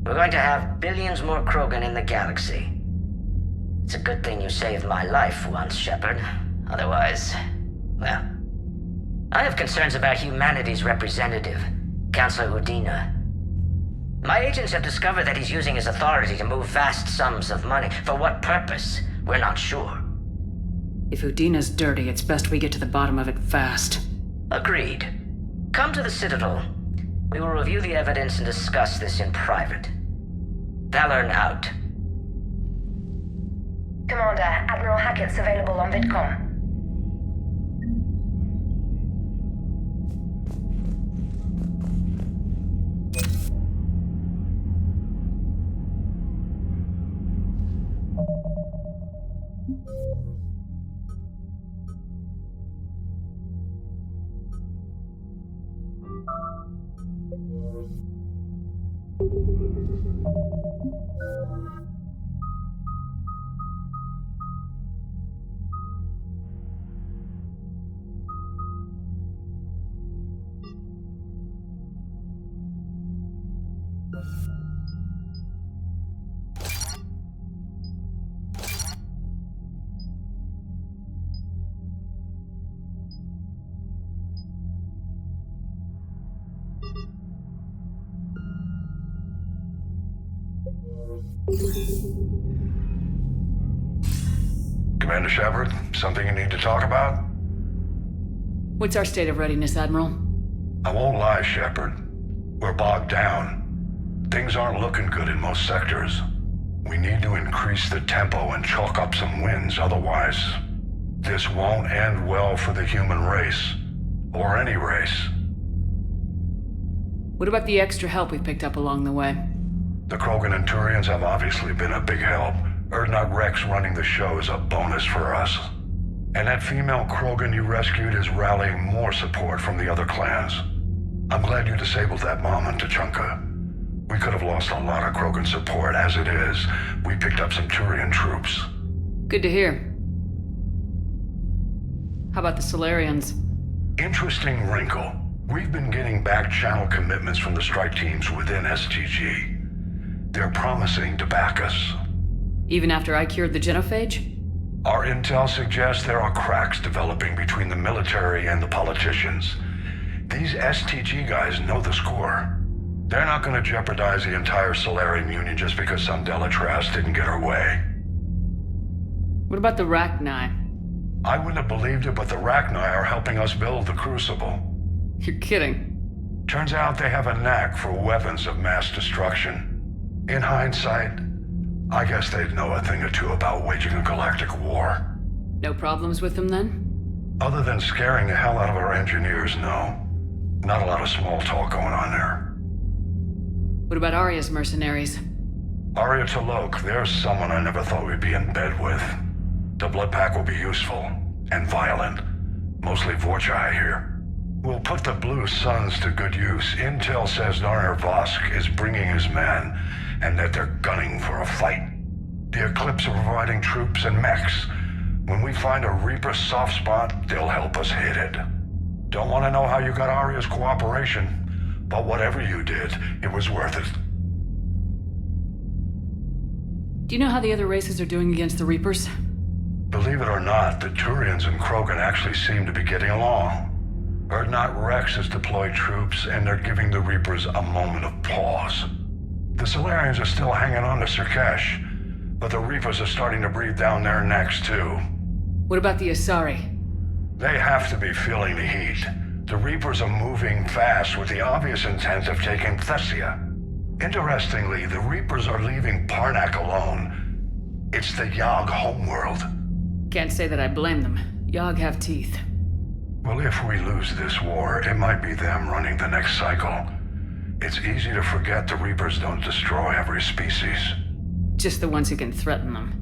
A: We're going to have billions more Krogan in the galaxy. It's a good thing you saved my life once, Shepard. Otherwise, well... I have concerns about humanity's representative, Counselor Udina. My agents have discovered that he's using his authority to move vast sums of money. For what purpose? We're not sure.
G: If Udina's dirty, it's best we get to the bottom of it fast.
A: Agreed. Come to the Citadel. We will review the evidence and discuss this in private. Valorn out.
K: Commander, Admiral Hackett's available on VidCom.
T: Commander Shepard, something you need to talk about?
G: What's our state of readiness, Admiral?
T: I won't lie, Shepard. We're bogged down. Things aren't looking good in most sectors. We need to increase the tempo and chalk up some wins, otherwise, this won't end well for the human race. Or any race.
G: What about the extra help we picked up along the way?
T: The Krogan and Turians have obviously been a big help. Urdnot Rex running the show is a bonus for us. And that female Krogan you rescued is rallying more support from the other clans. I'm glad you disabled that bomb on Tuchanka. We could have lost a lot of Krogan support. As it is, we picked up some Turian troops.
G: Good to hear. How about the Solarians?
T: Interesting wrinkle. We've been getting back-channel commitments from the strike teams within STG. They're promising to back us.
G: Even after I cured the genophage?
T: Our intel suggests there are cracks developing between the military and the politicians. These STG guys know the score. They're not going to jeopardize the entire Solarian Union just because some Delatras didn't get her way.
G: What about the Rachni?
T: I wouldn't have believed it, but the Rachni are helping us build the Crucible.
G: You're kidding.
T: Turns out they have a knack for weapons of mass destruction. In hindsight, I guess they'd know a thing or two about waging a galactic war.
G: No problems with them then?
T: Other than scaring the hell out of our engineers, no. Not a lot of small talk going on there.
G: What about Arya's mercenaries?
T: Arya T'Loak, there's someone I never thought we'd be in bed with. The blood pack will be useful, and violent. Mostly Vorchai here. We'll put the Blue Suns to good use. Intel says Narner Vosk is bringing his men, and that they're gunning for a fight. The Eclipse are providing troops and mechs. When we find a Reaper soft spot, they'll help us hit it. Don't want to know how you got Arya's cooperation, but whatever you did, it was worth it.
G: Do you know how the other races are doing against the Reapers?
T: Believe it or not, the Turians and Krogan actually seem to be getting along. Urdnot Rex has deployed troops, and they're giving the Reapers a moment of pause. The Solarians are still hanging on to Surkesh, but the Reapers are starting to breathe down their necks too.
G: What about the Asari?
T: They have to be feeling the heat. The Reapers are moving fast with the obvious intent of taking Thessia. Interestingly, the Reapers are leaving Parnak alone. It's the Yogg homeworld.
G: Can't say that I blame them. Yogg have teeth.
T: Well, if we lose this war, it might be them running the next cycle. It's easy to forget the Reapers don't destroy every species.
G: Just the ones who can threaten them.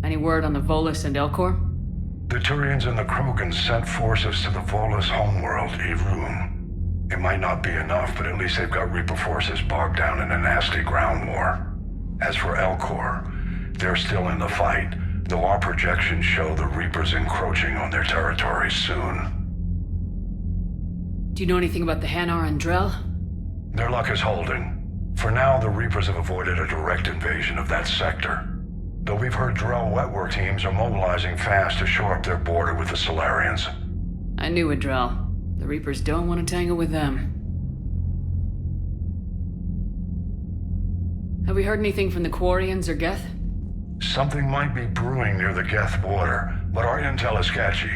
G: Any word on the Volus and Elcor?
T: The Turians and the Krogan sent forces to the Volus homeworld, Eroom. It might not be enough, but at least they've got Reaper forces bogged down in a nasty ground war. As for Elcor, they're still in the fight, though our projections show the Reapers encroaching on their territory soon.
G: Do you know anything about the Hanar and Drell?
T: Their luck is holding. For now, the Reapers have avoided a direct invasion of that sector. Though we've heard Drell wetwork teams are mobilizing fast to shore up their border with the Solarians.
G: I knew it, Drell. The Reapers don't want to tangle with them. Have we heard anything from the Quarians or Geth?
T: Something might be brewing near the Geth border, but our intel is sketchy.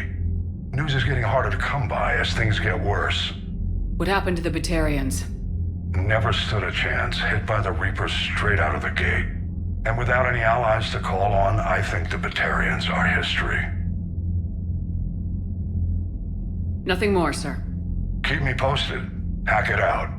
T: News is getting harder to come by as things get worse.
G: What happened to the Batarians?
T: Never stood a chance, hit by the Reapers straight out of the gate. And without any allies to call on, I think the Batarians are history.
G: Nothing more, sir.
T: Keep me posted. Hack it out.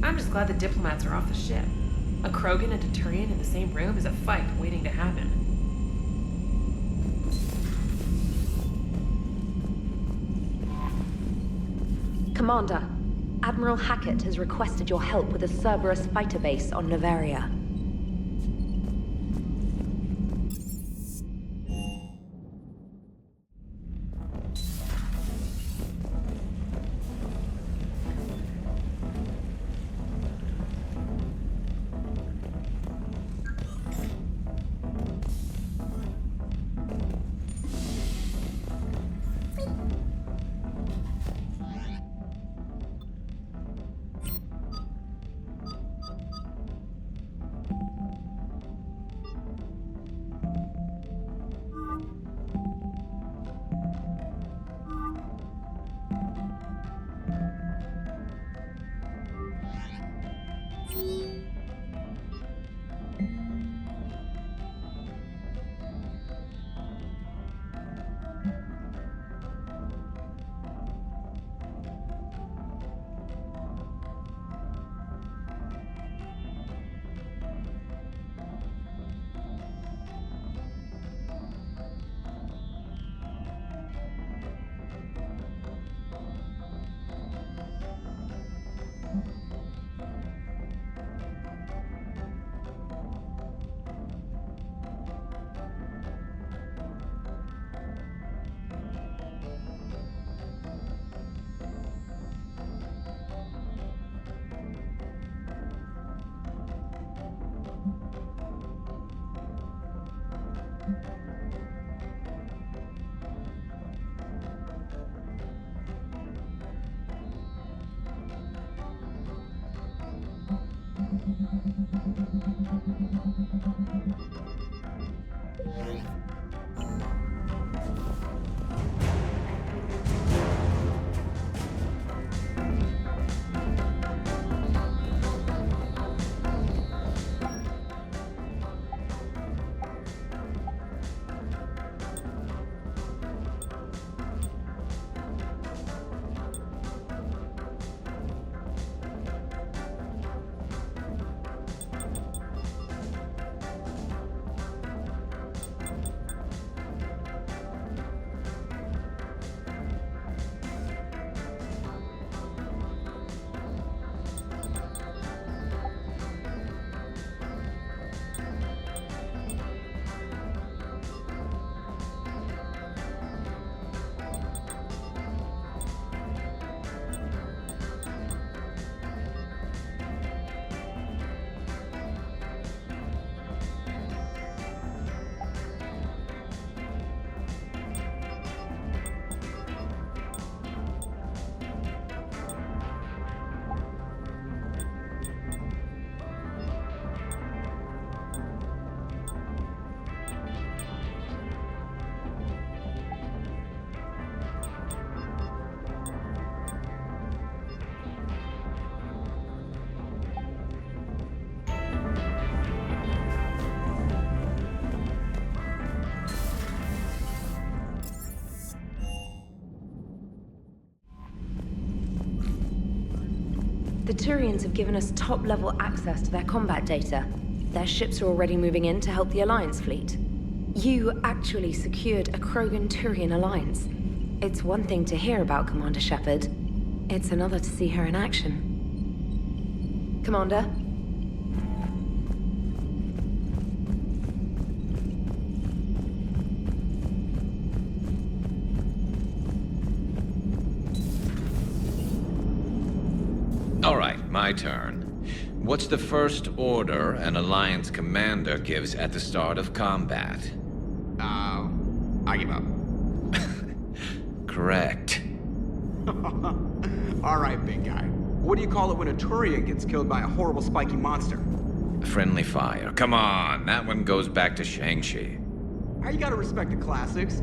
C: I'm just glad the diplomats are off the ship. A Krogan and a Turian in the same room is a fight waiting to happen.
V: Commander, Admiral Hackett has requested your help with a Cerberus fighter base on Novaria. The Turians have given us top-level access to their combat data. Their ships are already moving in to help the Alliance fleet. You actually secured a Krogan-Turian alliance. It's one thing to hear about Commander Shepard. It's another to see her in action. Commander?
U: All right, my turn. What's the first order an Alliance commander gives at the start of combat?
B: I give up.
U: Correct.
B: All right, big guy. What do you call it when a Turian gets killed by a horrible spiky monster?
U: Friendly fire. Come on, that one goes back to Shang-Chi.
B: How you gotta respect the classics?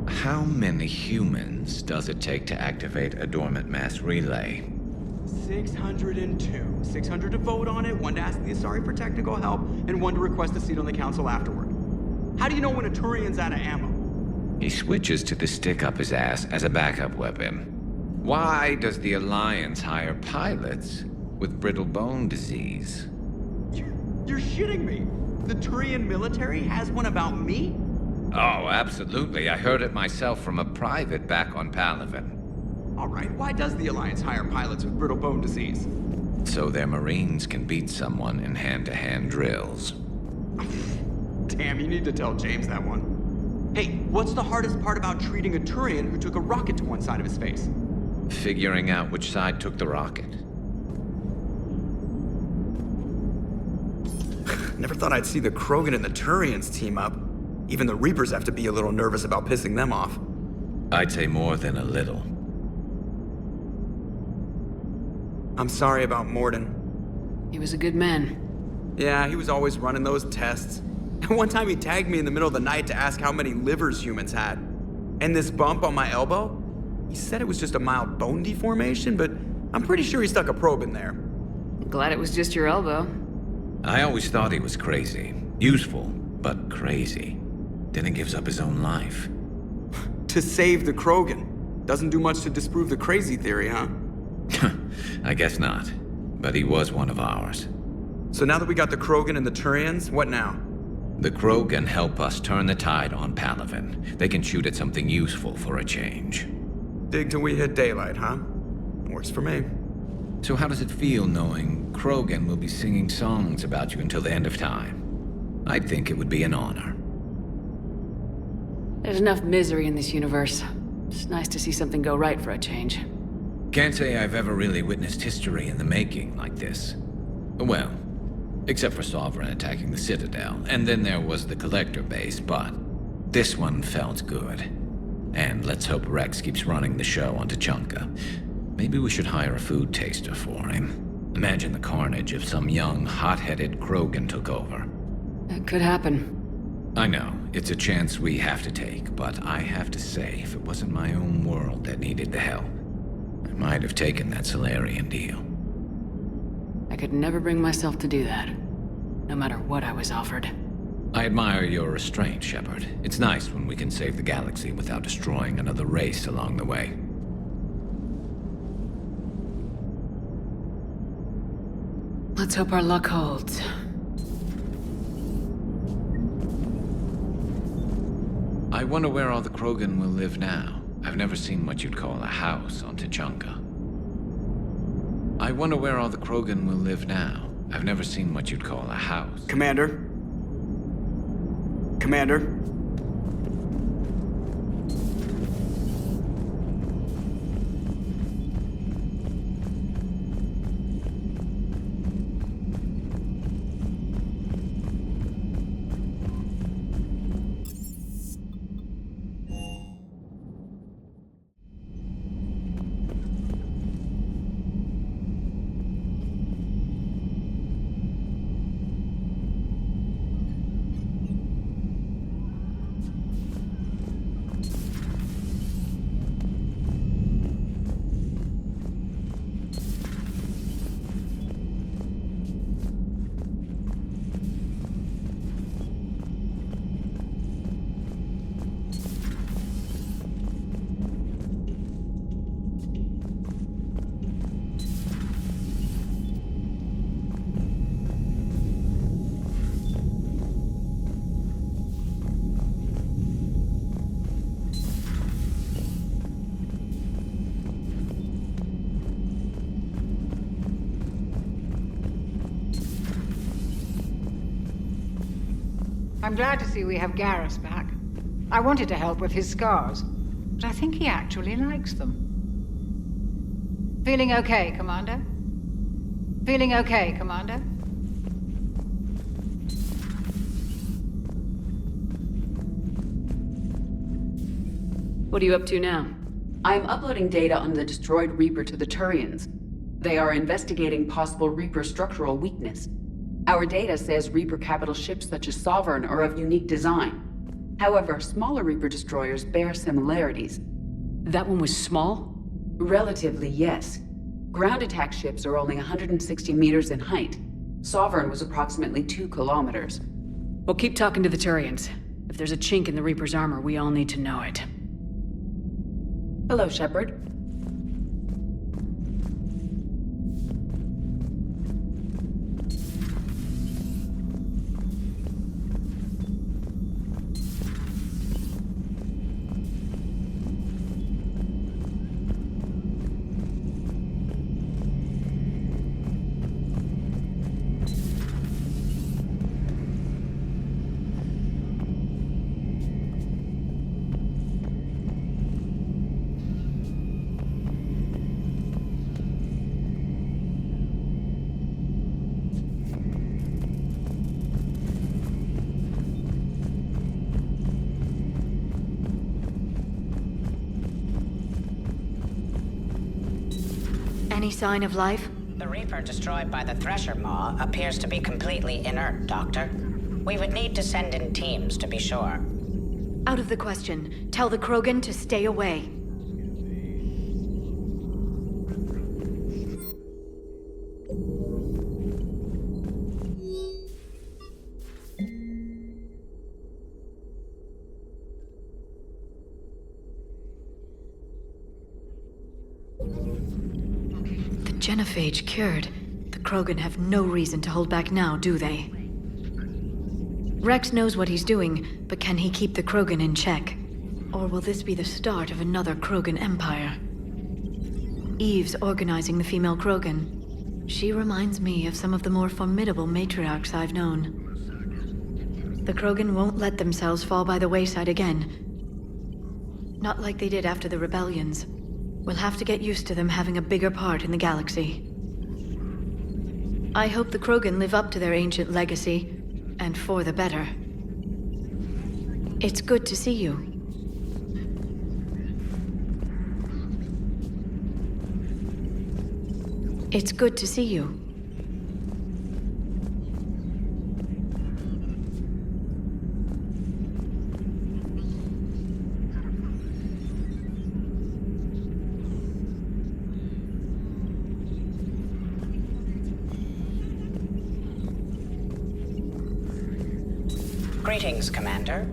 U: How many humans does it take to activate a dormant mass relay?
B: 602. 600 to vote on it, 1 to ask the Asari for technical help, and 1 to request a seat on the council afterward. How do you know when a Turian's out of ammo?
U: He switches to the stick up his ass as a backup weapon. Why does the Alliance hire pilots with brittle bone disease?
B: You're shitting me. The Turian military has one about me?
U: Oh, absolutely. I heard it myself from a private back on Palaven.
B: All right, why does the Alliance hire pilots with brittle bone disease?
U: So their Marines can beat someone in hand-to-hand drills.
B: Damn, you need to tell James that one. Hey, what's the hardest part about treating a Turian who took a rocket to one side of his face?
U: Figuring out which side took the rocket.
E: Never thought I'd see the Krogan and the Turians team up. Even the Reapers have to be a little nervous about pissing them off.
U: I'd say more than a little.
E: I'm sorry about Morden.
G: He was a good man.
E: Yeah, he was always running those tests. And one time he tagged me in the middle of the night to ask how many livers humans had. And this bump on my elbow? He said it was just a mild bone deformation, but I'm pretty sure he stuck a probe in there.
G: Glad it was just your elbow.
U: I always thought he was crazy. Useful, but crazy. Then he gives up his own life.
E: To save the Krogan. Doesn't do much to disprove the crazy theory, huh?
U: I guess not. But he was one of ours.
E: So now that we got the Krogan and the Turians, what now?
U: The Krogan help us turn the tide on Palaven. They can shoot at something useful for a change.
E: Dig till we hit daylight, huh? Works for me.
U: So how does it feel knowing Krogan will be singing songs about you until the end of time? I think it would be an honor.
G: There's enough misery in this universe. It's nice to see something go right for a change.
U: Can't say I've ever really witnessed history in the making like this. Well, except for Sovereign attacking the Citadel, and then there was the Collector base, but this one felt good. And let's hope Rex keeps running the show on Tuchanka. Maybe we should hire a food taster for him. Imagine the carnage if some young, hot-headed Krogan took over.
G: That could happen.
U: I know, it's a chance we have to take, but I have to say, if it wasn't my own world that needed the help, I might have taken that Solarian deal.
G: I could never bring myself to do that, no matter what I was offered.
U: I admire your restraint, Shepard. It's nice when we can save the galaxy without destroying another race along the way.
G: Let's hope our luck holds.
U: I wonder where all the Krogan will live now. I've never seen what you'd call a house on Tuchanka. I wonder where all the Krogan will live now. I've never seen what you'd call a house.
E: Commander? Commander?
L: I'm glad to see we have Garrus back. I wanted to help with his scars, but I think he actually likes them. Feeling okay, Commander? Feeling okay, Commander?
G: What are you up to now?
N: I am uploading data on the destroyed Reaper to the Turians. They are investigating possible Reaper structural weakness. Our data says Reaper capital ships such as Sovereign are of unique design. However, smaller Reaper destroyers bear similarities.
G: That one was small?
N: Relatively, yes. Ground attack ships are only 160 meters in height. Sovereign was approximately 2 kilometers.
G: Well, keep talking to the Turians. If there's a chink in the Reaper's armor, we all need to know it.
N: Hello, Shepard.
D: Any sign of life?
W: The Reaper destroyed by the Thresher Maw appears to be completely inert, Doctor. We would need to send in teams to be sure.
D: Out of the question. Tell the Krogan to stay away. Genophage cured. The Krogan have no reason to hold back now, do they? Rex knows what he's doing, but can he keep the Krogan in check? Or will this be the start of another Krogan empire? Eve's organizing the female Krogan. She reminds me of some of the more formidable matriarchs I've known. The Krogan won't let themselves fall by the wayside again. Not like they did after the rebellions. We'll have to get used to them having a bigger part in the galaxy. I hope the Krogan live up to their ancient legacy, and for the better. It's good to see you. It's good to see you.
W: Greetings, Commander.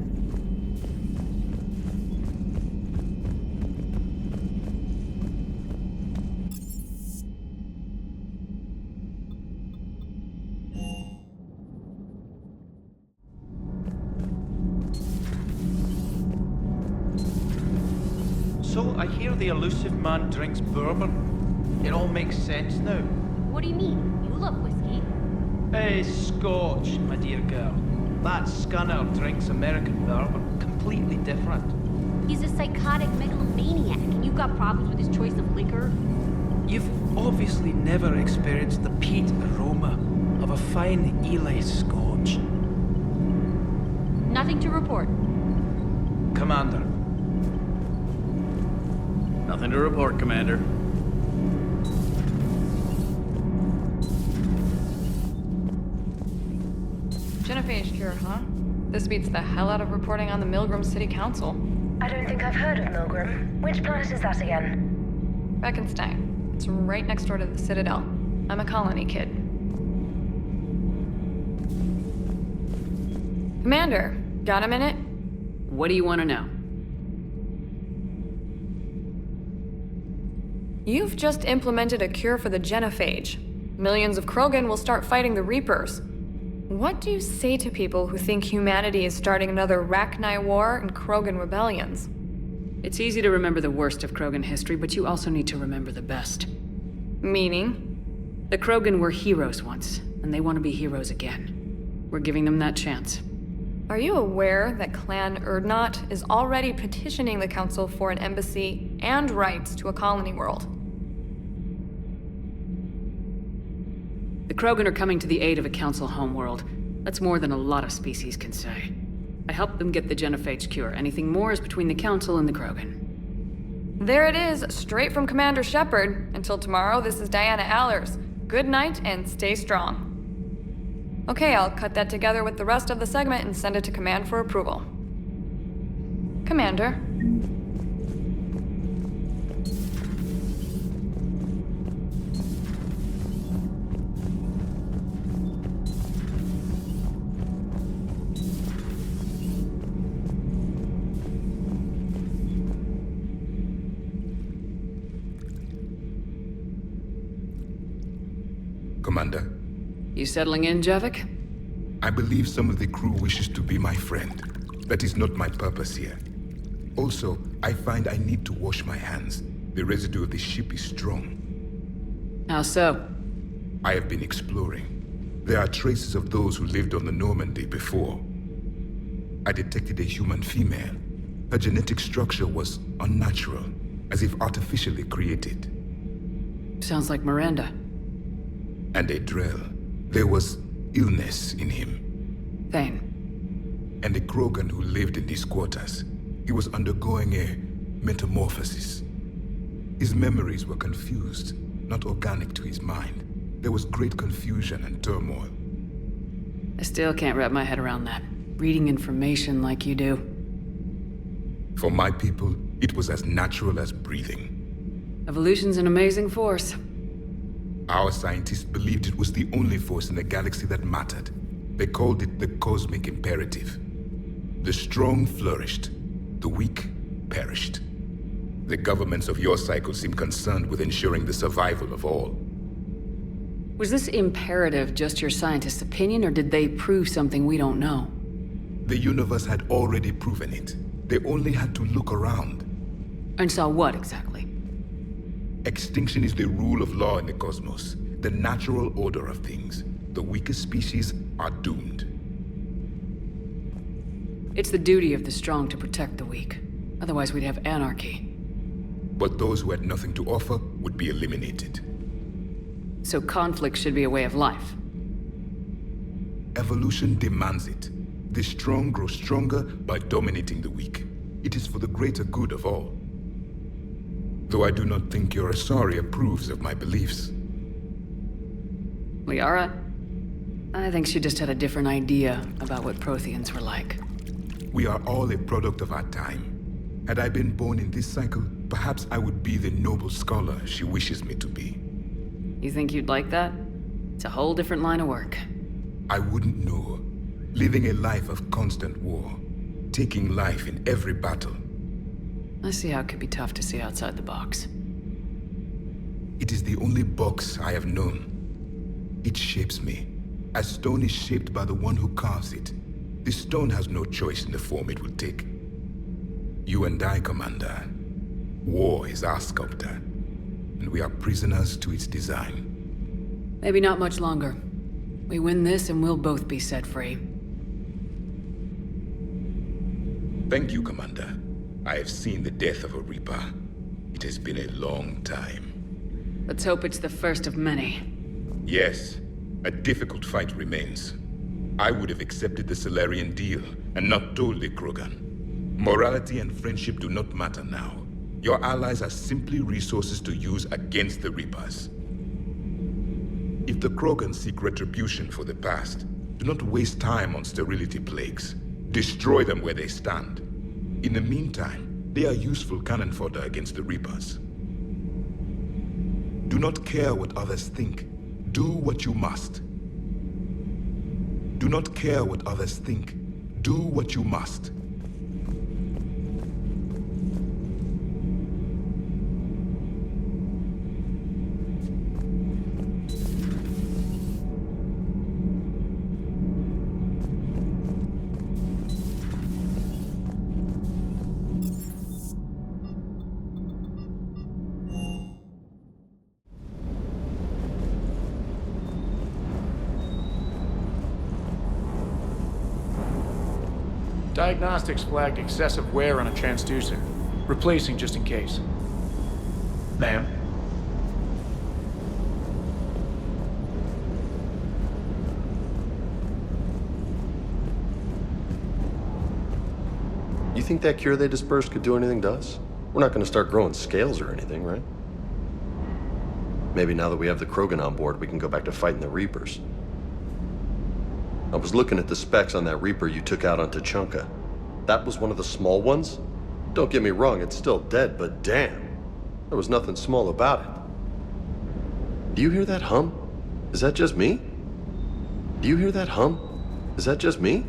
X: So, I hear the elusive man drinks bourbon. It all makes sense now.
Y: What do you mean? You love whiskey.
X: Hey, Scotch, my dear girl. That Scunner drinks American bourbon. Completely different.
Y: He's a psychotic megalomaniac, and you've got problems with his choice of liquor?
X: You've obviously never experienced the peat aroma of a fine Ely Scotch.
Y: Nothing to report.
X: Commander.
Z: Nothing to report, Commander.
C: Genophage cure, huh? This beats the hell out of reporting on the Milgram City Council.
K: I don't think I've heard of Milgram. Which planet is that again?
C: Beckenstein. It's right next door to the Citadel. I'm a colony kid. Commander, got a minute?
G: What do you want to know?
C: You've just implemented a cure for the genophage. Millions of Krogan will start fighting the Reapers. What do you say to people who think humanity is starting another Rachni War and Krogan rebellions?
G: It's easy to remember the worst of Krogan history, but you also need to remember the best.
C: Meaning?
G: The Krogan were heroes once, and they want to be heroes again. We're giving them that chance.
C: Are you aware that Clan Urdnot is already petitioning the Council for an embassy and rights to a colony world?
G: The Krogan are coming to the aid of a Council homeworld. That's more than a lot of species can say. I helped them get the Genophage cure. Anything more is between the Council and the Krogan.
C: There it is, straight from Commander Shepard. Until tomorrow, this is Diana Allers. Good night and stay strong. Okay, I'll cut that together with the rest of the segment and send it to Command for approval. Commander.
F: Commander.
G: You settling in, Javik?
F: I believe some of the crew wishes to be my friend. That is not my purpose here. Also, I find I need to wash my hands. The residue of the ship is strong.
G: How so?
F: I have been exploring. There are traces of those who lived on the Normandy before. I detected a human female. Her genetic structure was unnatural, as if artificially created.
G: Sounds like Miranda.
F: And a Drell. There was illness in him.
G: Thane.
F: And a Krogan who lived in these quarters. He was undergoing a metamorphosis. His memories were confused, not organic to his mind. There was great confusion and turmoil.
G: I still can't wrap my head around that. Reading information like you do.
F: For my people, it was as natural as breathing.
G: Evolution's an amazing force.
F: Our scientists believed it was the only force in the galaxy that mattered. They called it the cosmic imperative. The strong flourished, the weak perished. The governments of your cycle seem concerned with ensuring the survival of all.
G: Was this imperative just your scientists' opinion, or did they prove something we don't know?
F: The universe had already proven it. They only had to look around.
G: And saw what exactly?
F: Extinction is the rule of law in the cosmos, the natural order of things. The weakest species are doomed.
G: It's the duty of the strong to protect the weak. Otherwise we'd have anarchy.
F: But those who had nothing to offer would be eliminated.
G: So conflict should be a way of life.
F: Evolution demands it. The strong grow stronger by dominating the weak. It is for the greater good of all. Though I do not think your Asari approves of my beliefs.
G: Liara? I think she just had a different idea about what Protheans were like.
F: We are all a product of our time. Had I been born in this cycle, perhaps I would be the noble scholar she wishes me to be.
G: You think you'd like that? It's a whole different line of work.
F: I wouldn't know. Living a life of constant war. Taking life in every battle.
G: I see how it could be tough to see outside the box.
F: It is the only box I have known. It shapes me, as stone is shaped by the one who carves it. The stone has no choice in the form it will take. You and I, Commander. War is our sculptor, and we are prisoners to its design.
G: Maybe not much longer. We win this and we'll both be set free.
F: Thank you, Commander. I have seen the death of a Reaper. It has been a long time.
G: Let's hope it's the first of many.
F: Yes, a difficult fight remains. I would have accepted the Solarian deal and not told the Krogan. Morality and friendship do not matter now. Your allies are simply resources to use against the Reapers. If the Krogan seek retribution for the past, do not waste time on sterility plagues. Destroy them where they stand. In the meantime, they are useful cannon fodder against the Reapers. Do not care what others think. Do what you must. Do not care what others think. Do what you must.
H: Diagnostics flagged excessive wear on a transducer. Replacing just in case. Ma'am?
O: You think that cure they dispersed could do anything to us? We're not gonna start growing scales or anything, right? Maybe now that we have the Krogan on board, we can go back to fighting the Reapers. I was looking at the specs on that Reaper you took out on Tuchanka. That was one of the small ones? Don't get me wrong, it's still dead, but damn, there was nothing small about it. Do you hear that hum? Is that just me? Do you hear that hum? Is that just me?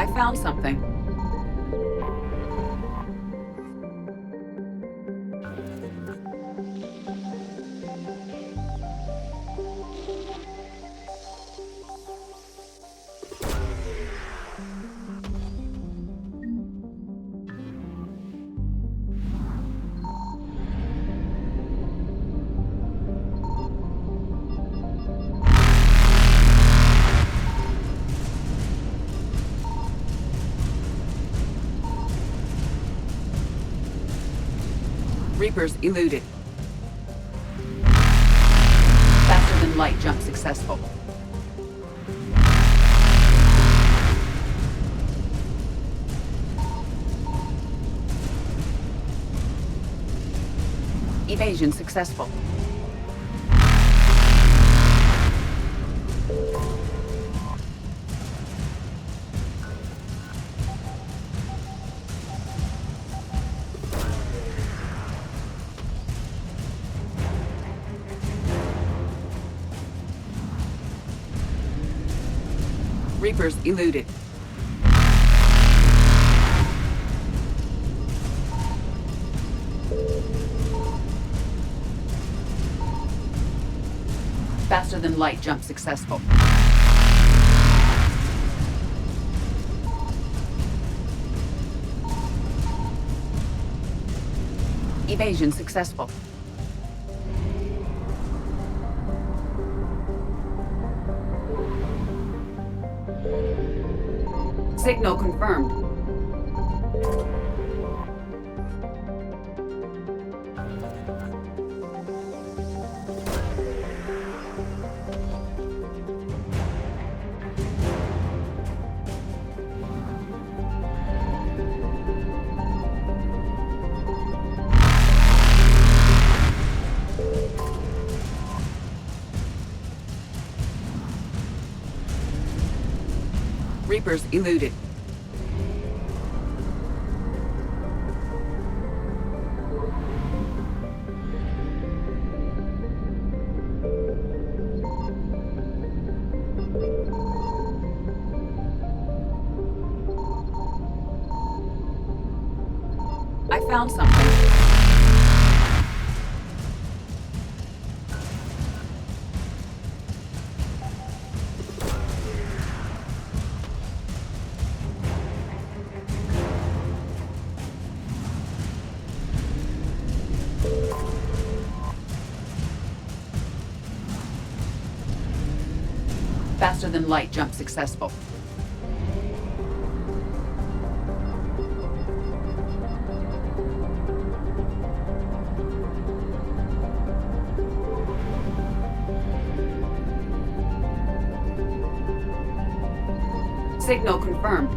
N: I found something. Reapers eluded. Faster than light jump successful. Evasion successful. Reapers eluded. Faster than light jump successful. Evasion successful. Signal confirmed. Reapers eluded. I found something. Faster than light jump successful. Signal confirmed.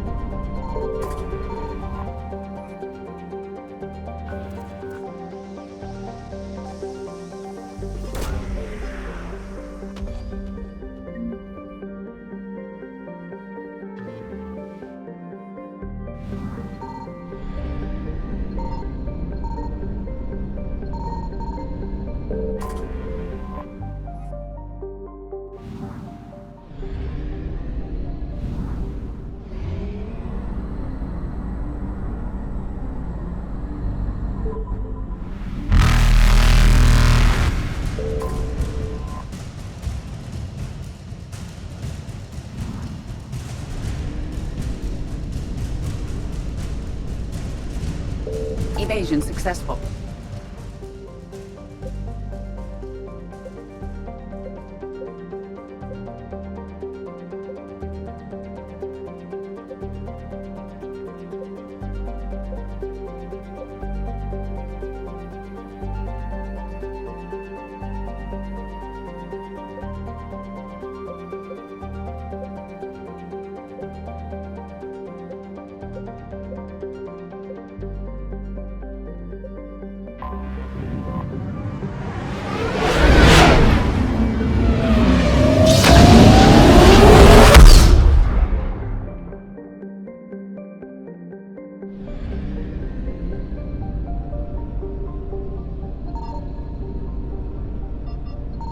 N: Evasion successful.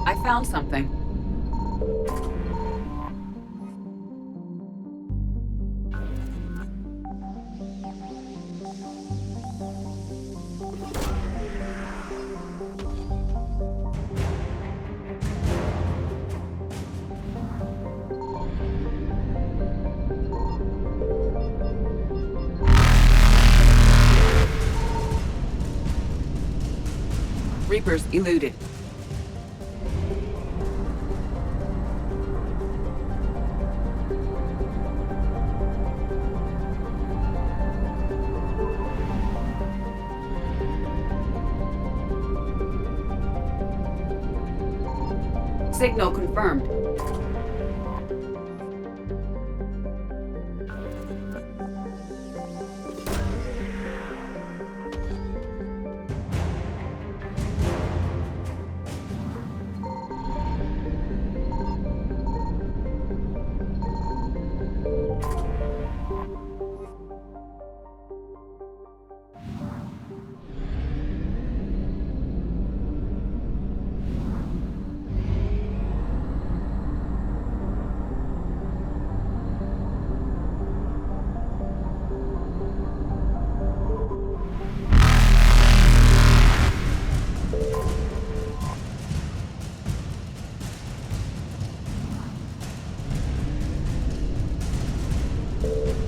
N: I found something. Reapers eluded. Signal confirmed.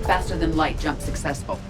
N: Faster than light jump successful.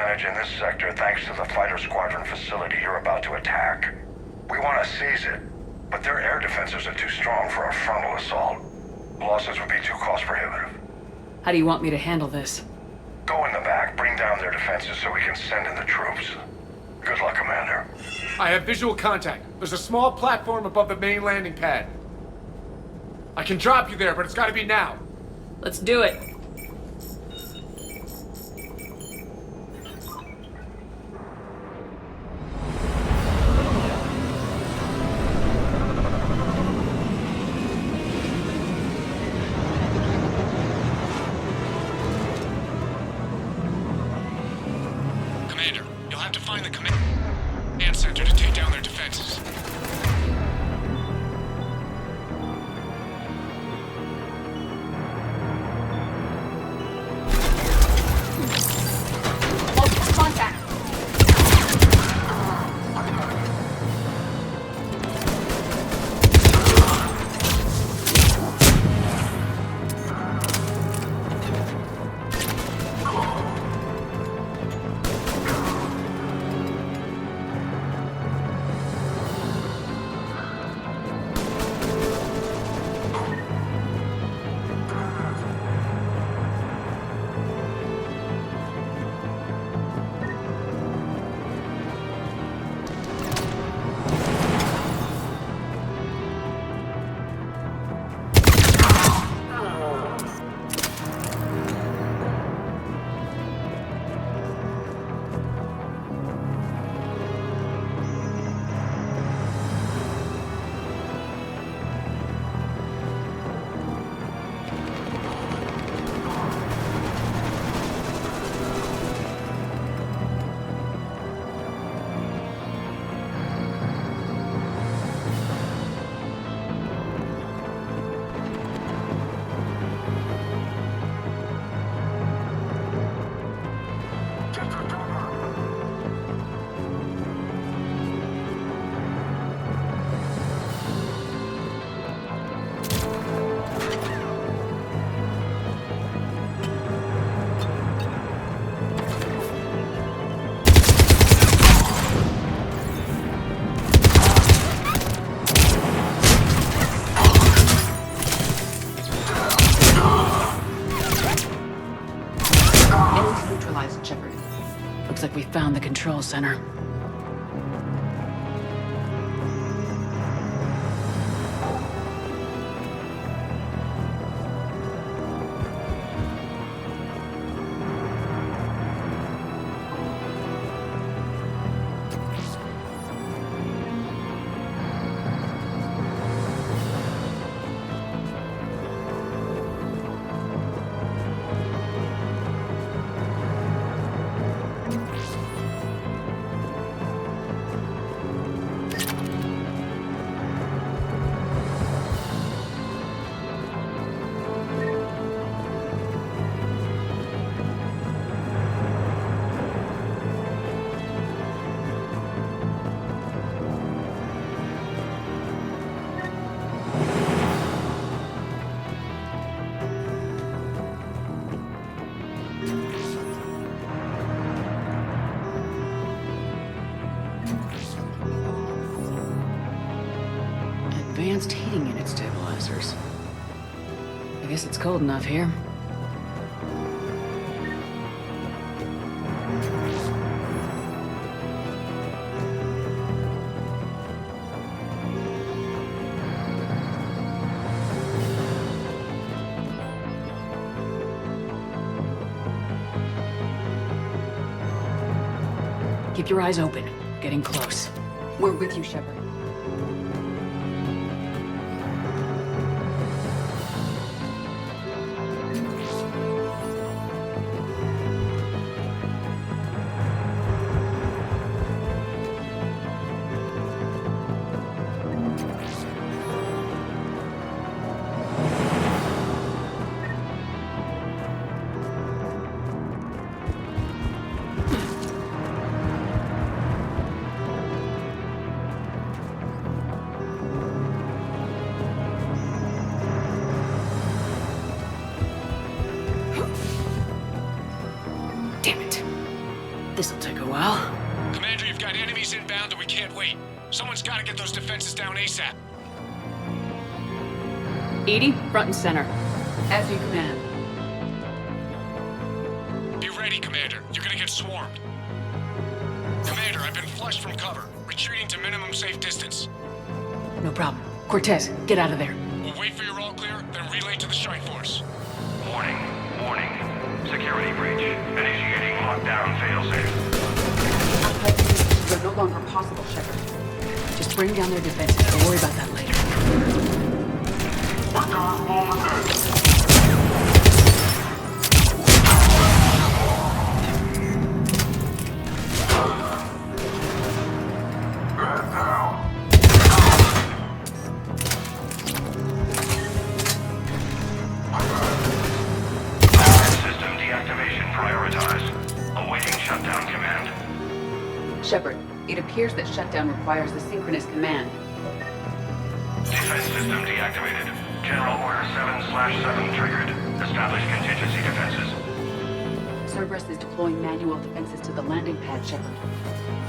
T: advantage in this sector thanks to the fighter squadron facility you're about to attack. We want to seize it, but their air defenses are too strong for a frontal assault. Losses would be too cost prohibitive.
G: How do you want me to handle this?
T: Go in the back, bring down their defenses so we can send in the troops. Good luck, Commander.
H: I have visual contact. There's a small platform above the main landing pad. I can drop you there, but it's gotta be now.
G: Let's do it.
I: Commander, you'll have to find the command center to take down their defenses.
K: Contact!
G: Shepard. Looks like we found the control center. Advanced heating unit stabilizers. I guess it's cold enough here. Keep your eyes open. Getting close.
N: We're with you, Shepard.
I: Enemy's inbound and we can't wait. Someone's gotta get those defenses down ASAP.
G: EDI, front and center.
N: As you command.
I: Be ready, Commander. You're gonna get swarmed. Commander, I've been flushed from cover. Retreating to minimum safe distance.
G: No problem. Cortez, get out of there.
I: We'll wait for your all clear, then relay to the strike force.
T: Warning. Warning. Security breach. Initiating lockdown failsafe.
N: They're no longer possible, Shepard.
G: Just bring down their defenses. Don't worry about that later.
T: System deactivation prioritized. Awaiting shutdown command.
N: Shepard, it appears that shutdown requires a synchronous command.
T: Defense system deactivated. General Order 7/7 triggered. Establish contingency defenses.
N: Cerberus is deploying manual defenses to the landing pad, Shepard.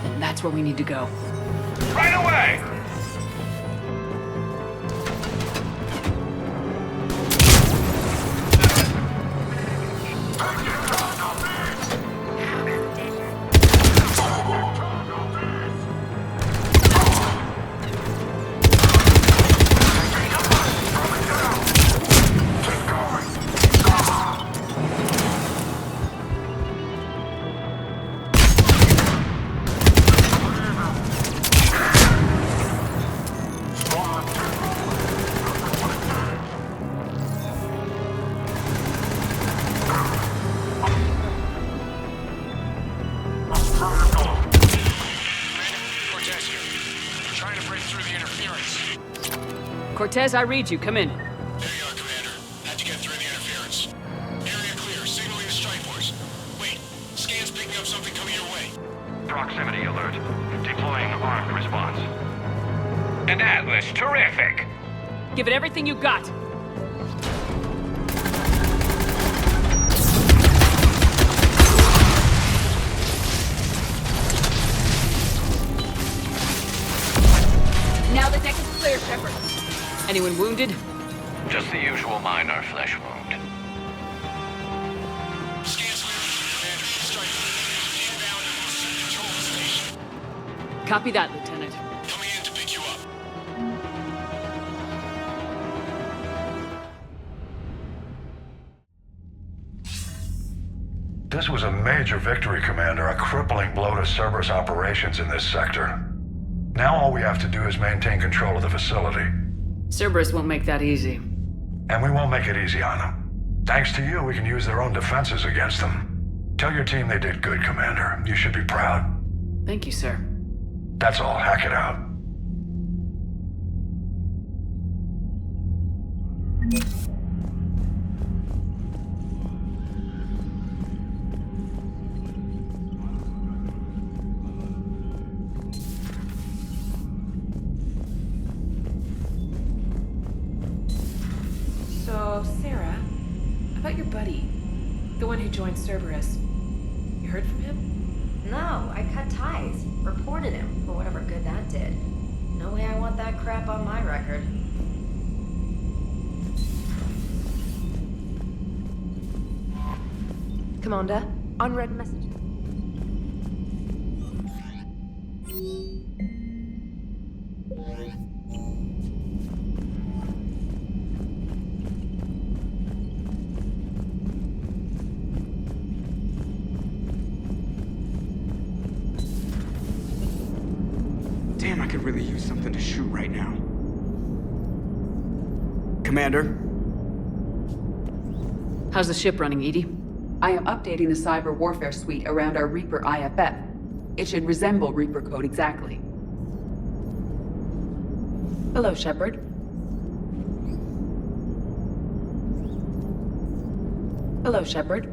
G: And that's where we need to go.
T: Right away!
G: Cortez, I read you. Come in.
I: There you are, Commander. How'd you get through the interference? Area clear. Signaling the strike force. Wait. Scan's picking up something coming your way.
T: Proximity alert. Deploying armed response.
J: An Atlas. Terrific.
G: Give it everything you got. Now the deck is clear, Shepard. Anyone wounded?
J: Just the usual minor flesh wound.
I: Scan's clear, Commander. Strike force. Inbound and we'll control the station.
G: Copy that, Lieutenant.
I: Coming in to pick you up.
T: This was a major victory, Commander. A crippling blow to Cerberus operations in this sector. Now all we have to do is maintain control of the facility.
G: Cerberus won't make that easy.
T: And we won't make it easy on them. Thanks to you, we can use their own defenses against them. Tell your team they did good, Commander. You should be proud.
G: Thank you, sir.
T: That's all. Hack it out.
C: So, Sarah, about your buddy, the one who joined Cerberus. You heard from him?
V: No, I cut ties. Reported him for whatever good that did. No way I want that crap on my record. Commander, unread messages.
B: Damn, I could really use something to shoot right now. Commander?
G: How's the ship running, EDI?
N: I am updating the cyber warfare suite around our Reaper IFF. It should resemble Reaper code exactly. Hello, Shepard. Hello, Shepard.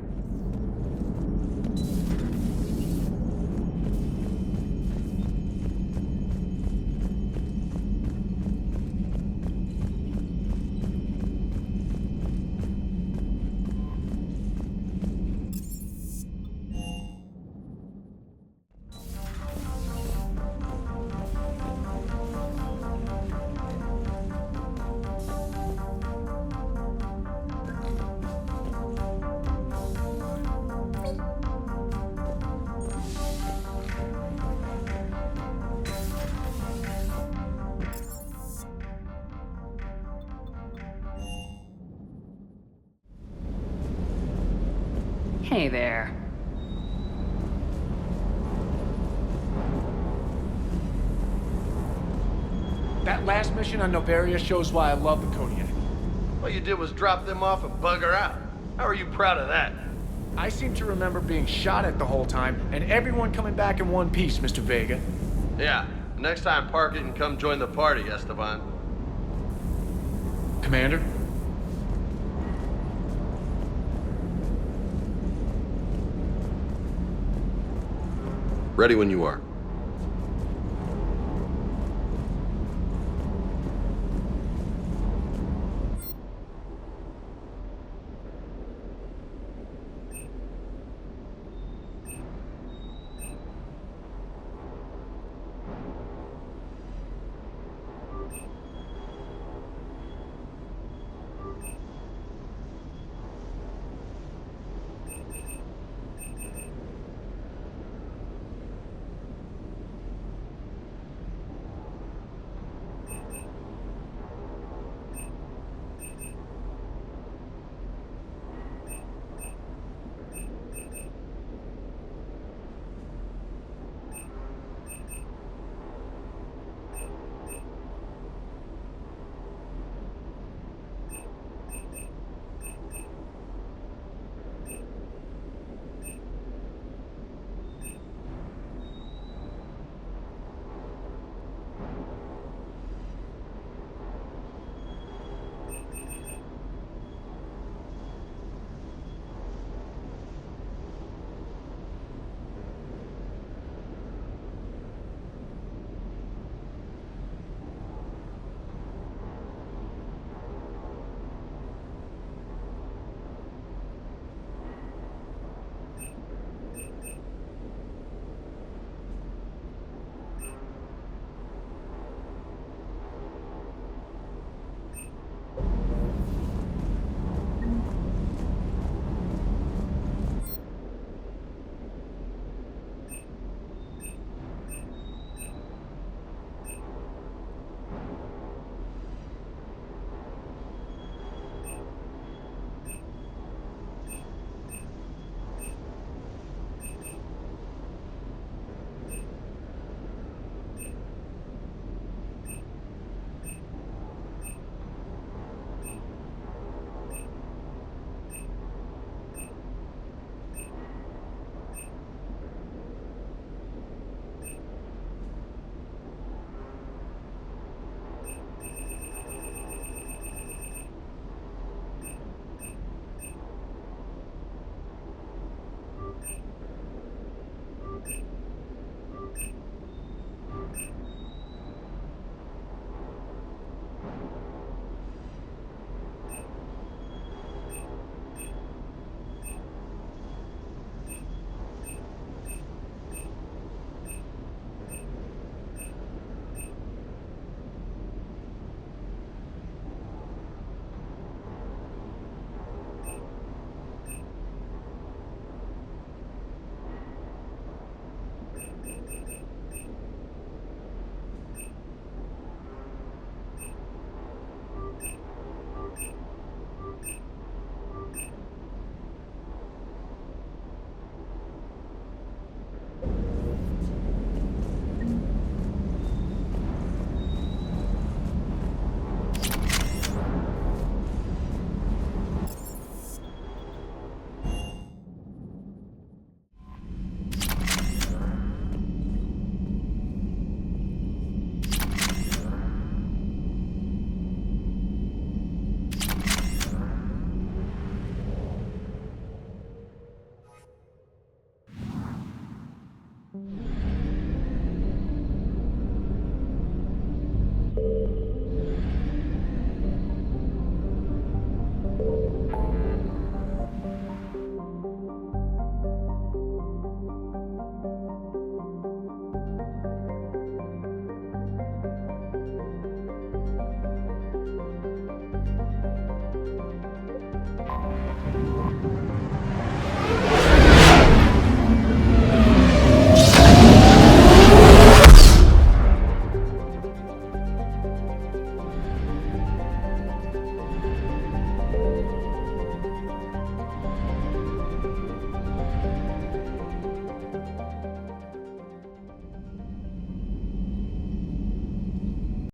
G: Hey there.
H: That last mission on Novaria shows why I love the Kodiak.
A: All you did was drop them off and bugger out. How are you proud of that?
H: I seem to remember being shot at the whole time, and everyone coming back in one piece, Mr. Vega.
A: Yeah, next time park it and come join the party, Esteban.
H: Commander?
O: Ready when you are.